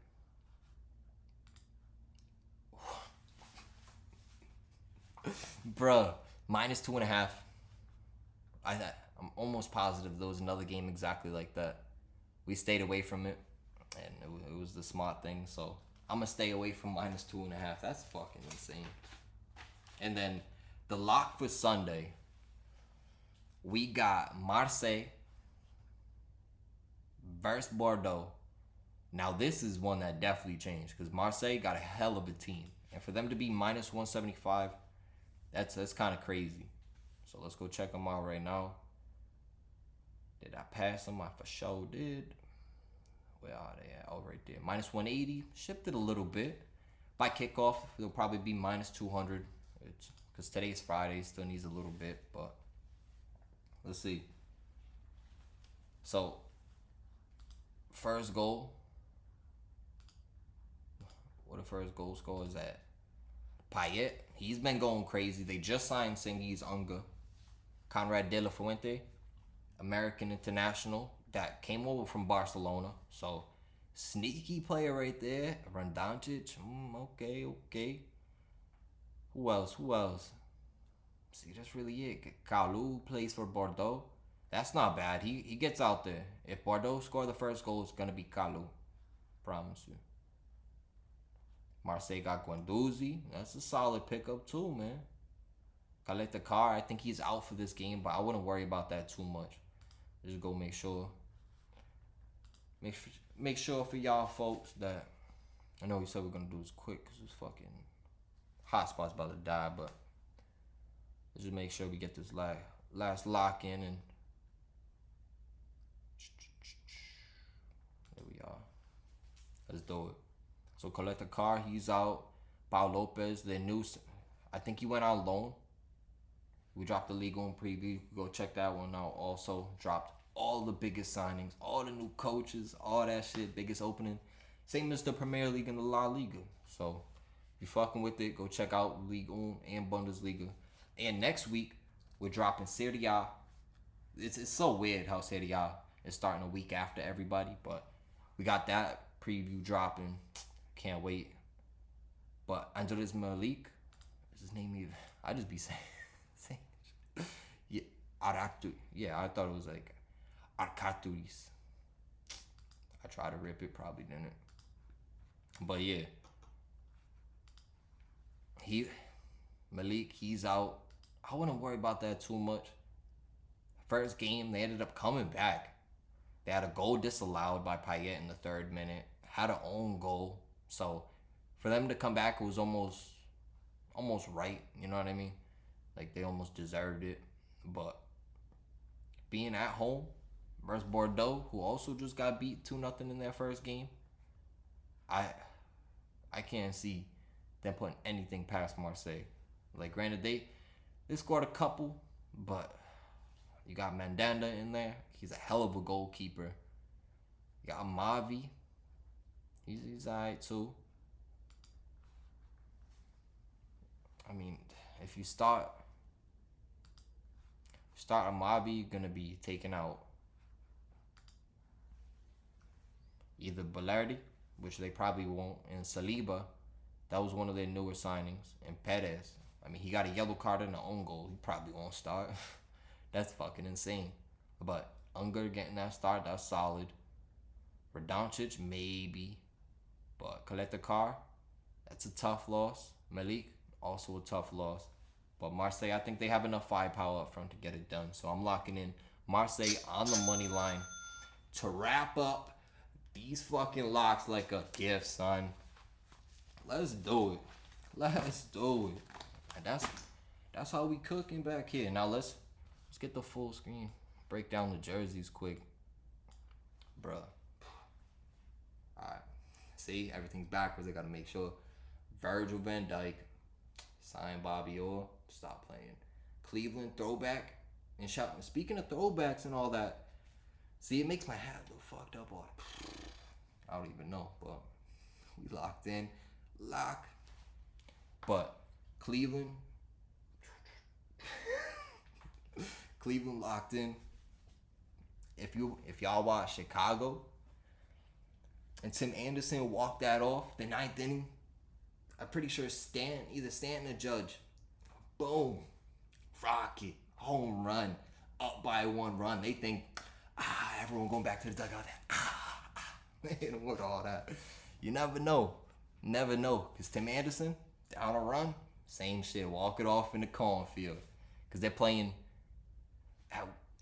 bruh, minus 2.5. I'm almost positive there was another game exactly like that. We stayed away from it, and it was the smart thing. So I'm gonna stay away from minus 2.5. That's fucking insane. And then the lock for Sunday, we got Marseille versus Bordeaux. Now this is one that definitely changed because Marseille got a hell of a team, and for them to be minus 175, that's kind of crazy. So let's go check them out right now. Did I pass them? I for sure did. Where are they at? Oh, right there. Minus 180. Shifted a little bit. By kickoff, it'll probably be minus 200. Because today's Friday. Still needs a little bit. But let's see. So, first goal. What the first goal score is at? Payet. He's been going crazy. They just signed Cengiz Under. Conrad De La Fuente, American international that came over from Barcelona. So, sneaky player right there. Randancic. Okay. Who else? See, that's really it. Kalou plays for Bordeaux. That's not bad. He gets out there. If Bordeaux score the first goal, it's going to be Kalou. Promise you. Marseille got Guendouzi. That's a solid pickup too, man. Caleta Carr, I think he's out for this game, but I wouldn't worry about that too much. Just go make sure for y'all folks that, I know we said we're going to do this quick because this fucking hotspot's about to die, but let's just make sure we get this last lock in, and there we are. Let's do it. So Caleta Carr, he's out. Pau Lopez, their new, I think he went on loan. We dropped the Liga on preview. Go check that one out. Also dropped all the biggest signings, all the new coaches, all that shit, biggest opening. Same as the Premier League and the La Liga. So If you fucking with it, go check out Liga and Bundesliga. And next week, we're dropping Serie A. It's so weird how Serie A is starting a week after everybody, but we got that preview dropping. Can't wait. But Andres Malik, is his name even? I just be saying yeah, Aratu. Yeah, I thought it was like Arcaturis. I tried to rip it, probably didn't. But yeah, Malik, he's out. I wouldn't worry about that too much. First game, they ended up coming back. They had a goal disallowed by Payet in the 3rd minute. Had an own goal. So for them to come back, it was almost right. You know what I mean? Like they almost deserved it. But being at home versus Bordeaux, who also just got beat 2-0 in their first game, I can't see them putting anything past Marseille. Like granted, they scored a couple, but you got Mandanda in there. He's a hell of a goalkeeper. You got Mavi. He's alright too. I mean, if you start Mavi, you're gonna be taking out either Balerdi, which they probably won't, and Saliba. That was one of their newer signings. And Perez. I mean, he got a yellow card and an own goal. He probably won't start. That's fucking insane. But Unger getting that start, that's solid. Radoncic, maybe. But Kaletakar, that's a tough loss. Malik, also a tough loss. But Marseille, I think they have enough firepower up front to get it done. So I'm locking in Marseille on the money line to wrap up these fucking locks like a gift, son. Let's do it. Let's do it. And that's how we cooking back here. Now let's get the full screen. Break down the jerseys quick. Bruh. Alright. See, everything's backwards. I gotta make sure. Virgil van Dijk. Signed Bobby Orr. Stop playing. Cleveland throwback. And shout. Speaking of throwbacks and all that. See, it makes my hat look fucked up. I don't even know. But we locked in. Lock. But Cleveland locked in. If y'all watch Chicago and Tim Anderson walked that off the 9th inning, I'm pretty sure either Stanton or Judge, boom, rocket, home run, up by 1 run. They think, everyone going back to the dugout. They hit him with all that. You never know. Never know. Because Tim Anderson, down a run, same shit. Walk it off in the cornfield. Because they're playing,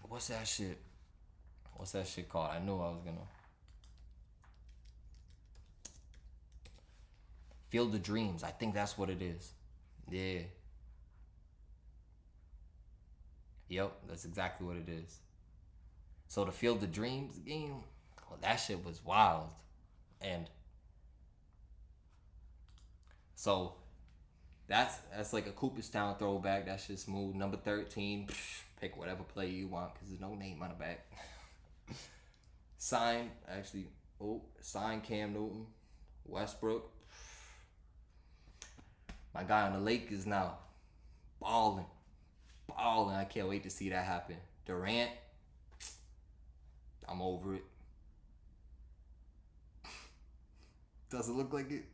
what's that shit? What's that shit called? I knew I was going to. Field of Dreams. I think that's what it is. Yeah. Yep, that's exactly what it is. So the Field of Dreams game, well, that shit was wild. And so that's like a Cooperstown throwback. That shit smooth. Number 13, pick whatever play you want because there's no name on the back. Signed Cam Newton, Westbrook. My guy on the Lakers now, balling. I can't wait to see that happen. Durant, I'm over it. Doesn't look like it.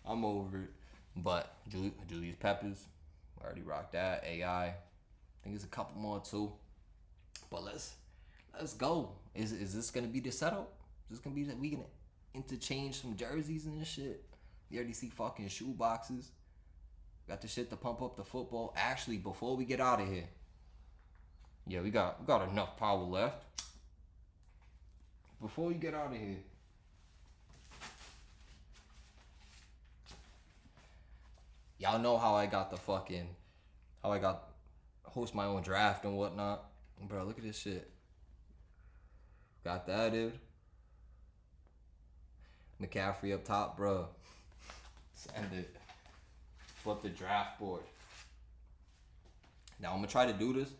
I'm over it. But Julius Peppers, already rocked that. AI, I think there's a couple more too. But let's go. Is this gonna be the setup? Is this gonna be that we can interchange some jerseys and shit? You already see fucking shoe boxes. Got the shit to pump up the football. Actually, before we get out of here, yeah, we got enough power left. Before we get out of here, y'all know how I got host my own draft and whatnot. Bro, look at this shit. Got that, dude. McCaffrey up top, bro. Send it. Flip the draft board. Now I'm gonna try to do this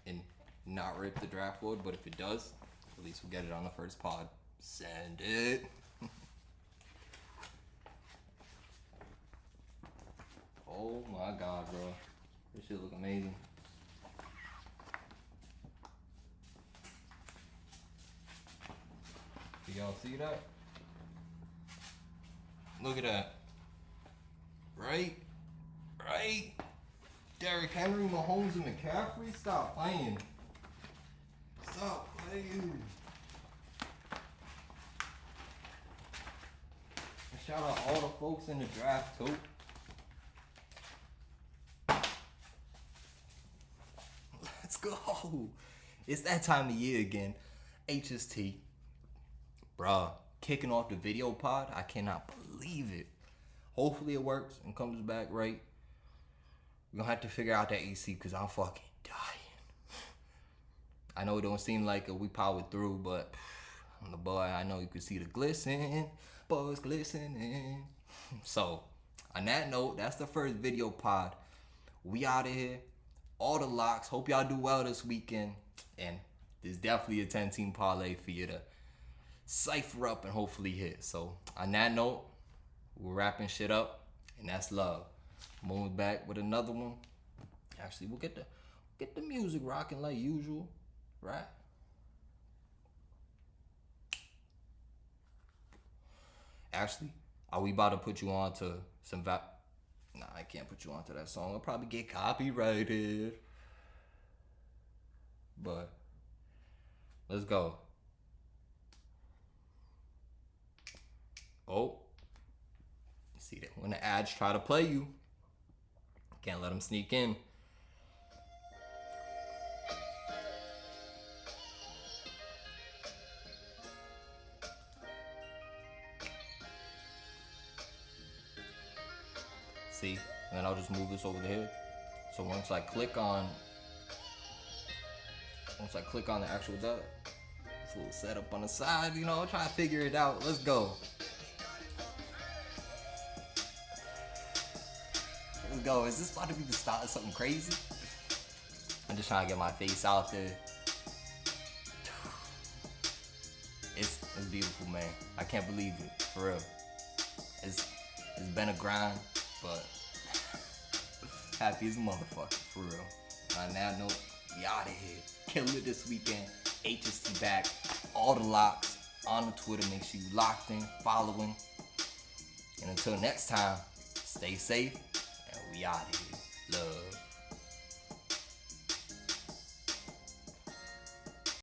and not rip the draft board, but if it does, at least we'll get it on the first pod. Send it. Oh my god, bro. This shit look amazing. Do y'all see that? Look at that. Right? Right? Derrick Henry, Mahomes, and McCaffrey? Stop playing. Stop playing. And shout out all the folks in the draft, too. Let's go. It's that time of year again. HST. Bruh, kicking off the video pod. I cannot believe it. Hopefully it works and comes back right. We're gonna have to figure out that AC because I'm fucking dying. I know it don't seem like we powered through, but on the boy, I know you can see the glisten. Boys glistening. So, on that note, that's the first video pod. We out of here. All the locks. Hope y'all do well this weekend. And there's definitely a 10-team parlay for you to cipher up and hopefully hit. So, on that note, we're wrapping shit up. And that's love. Moving back with another one. Actually, we'll get the music rocking like usual, right? Actually, are we about to put you on to some Nah, I can't put you onto that song. I'll probably get copyrighted. But let's go. Oh, see that when the ads try to play you. Can't let them sneak in. See, and then I'll just move this over to here. So once I click on the actual dot, it's a little setup on the side, you know, try to figure it out. Let's go. Let's go. Is this about to be the start of something crazy? I'm just trying to get my face out there. It's beautiful, man. I can't believe it, for real. It's been a grind, but happy as a motherfucker, for real. On that note, we out of here. Killing it this weekend. HST back. All the locks on the Twitter. Make sure you locked in, following. And until next time, stay safe. And we out of here. Love.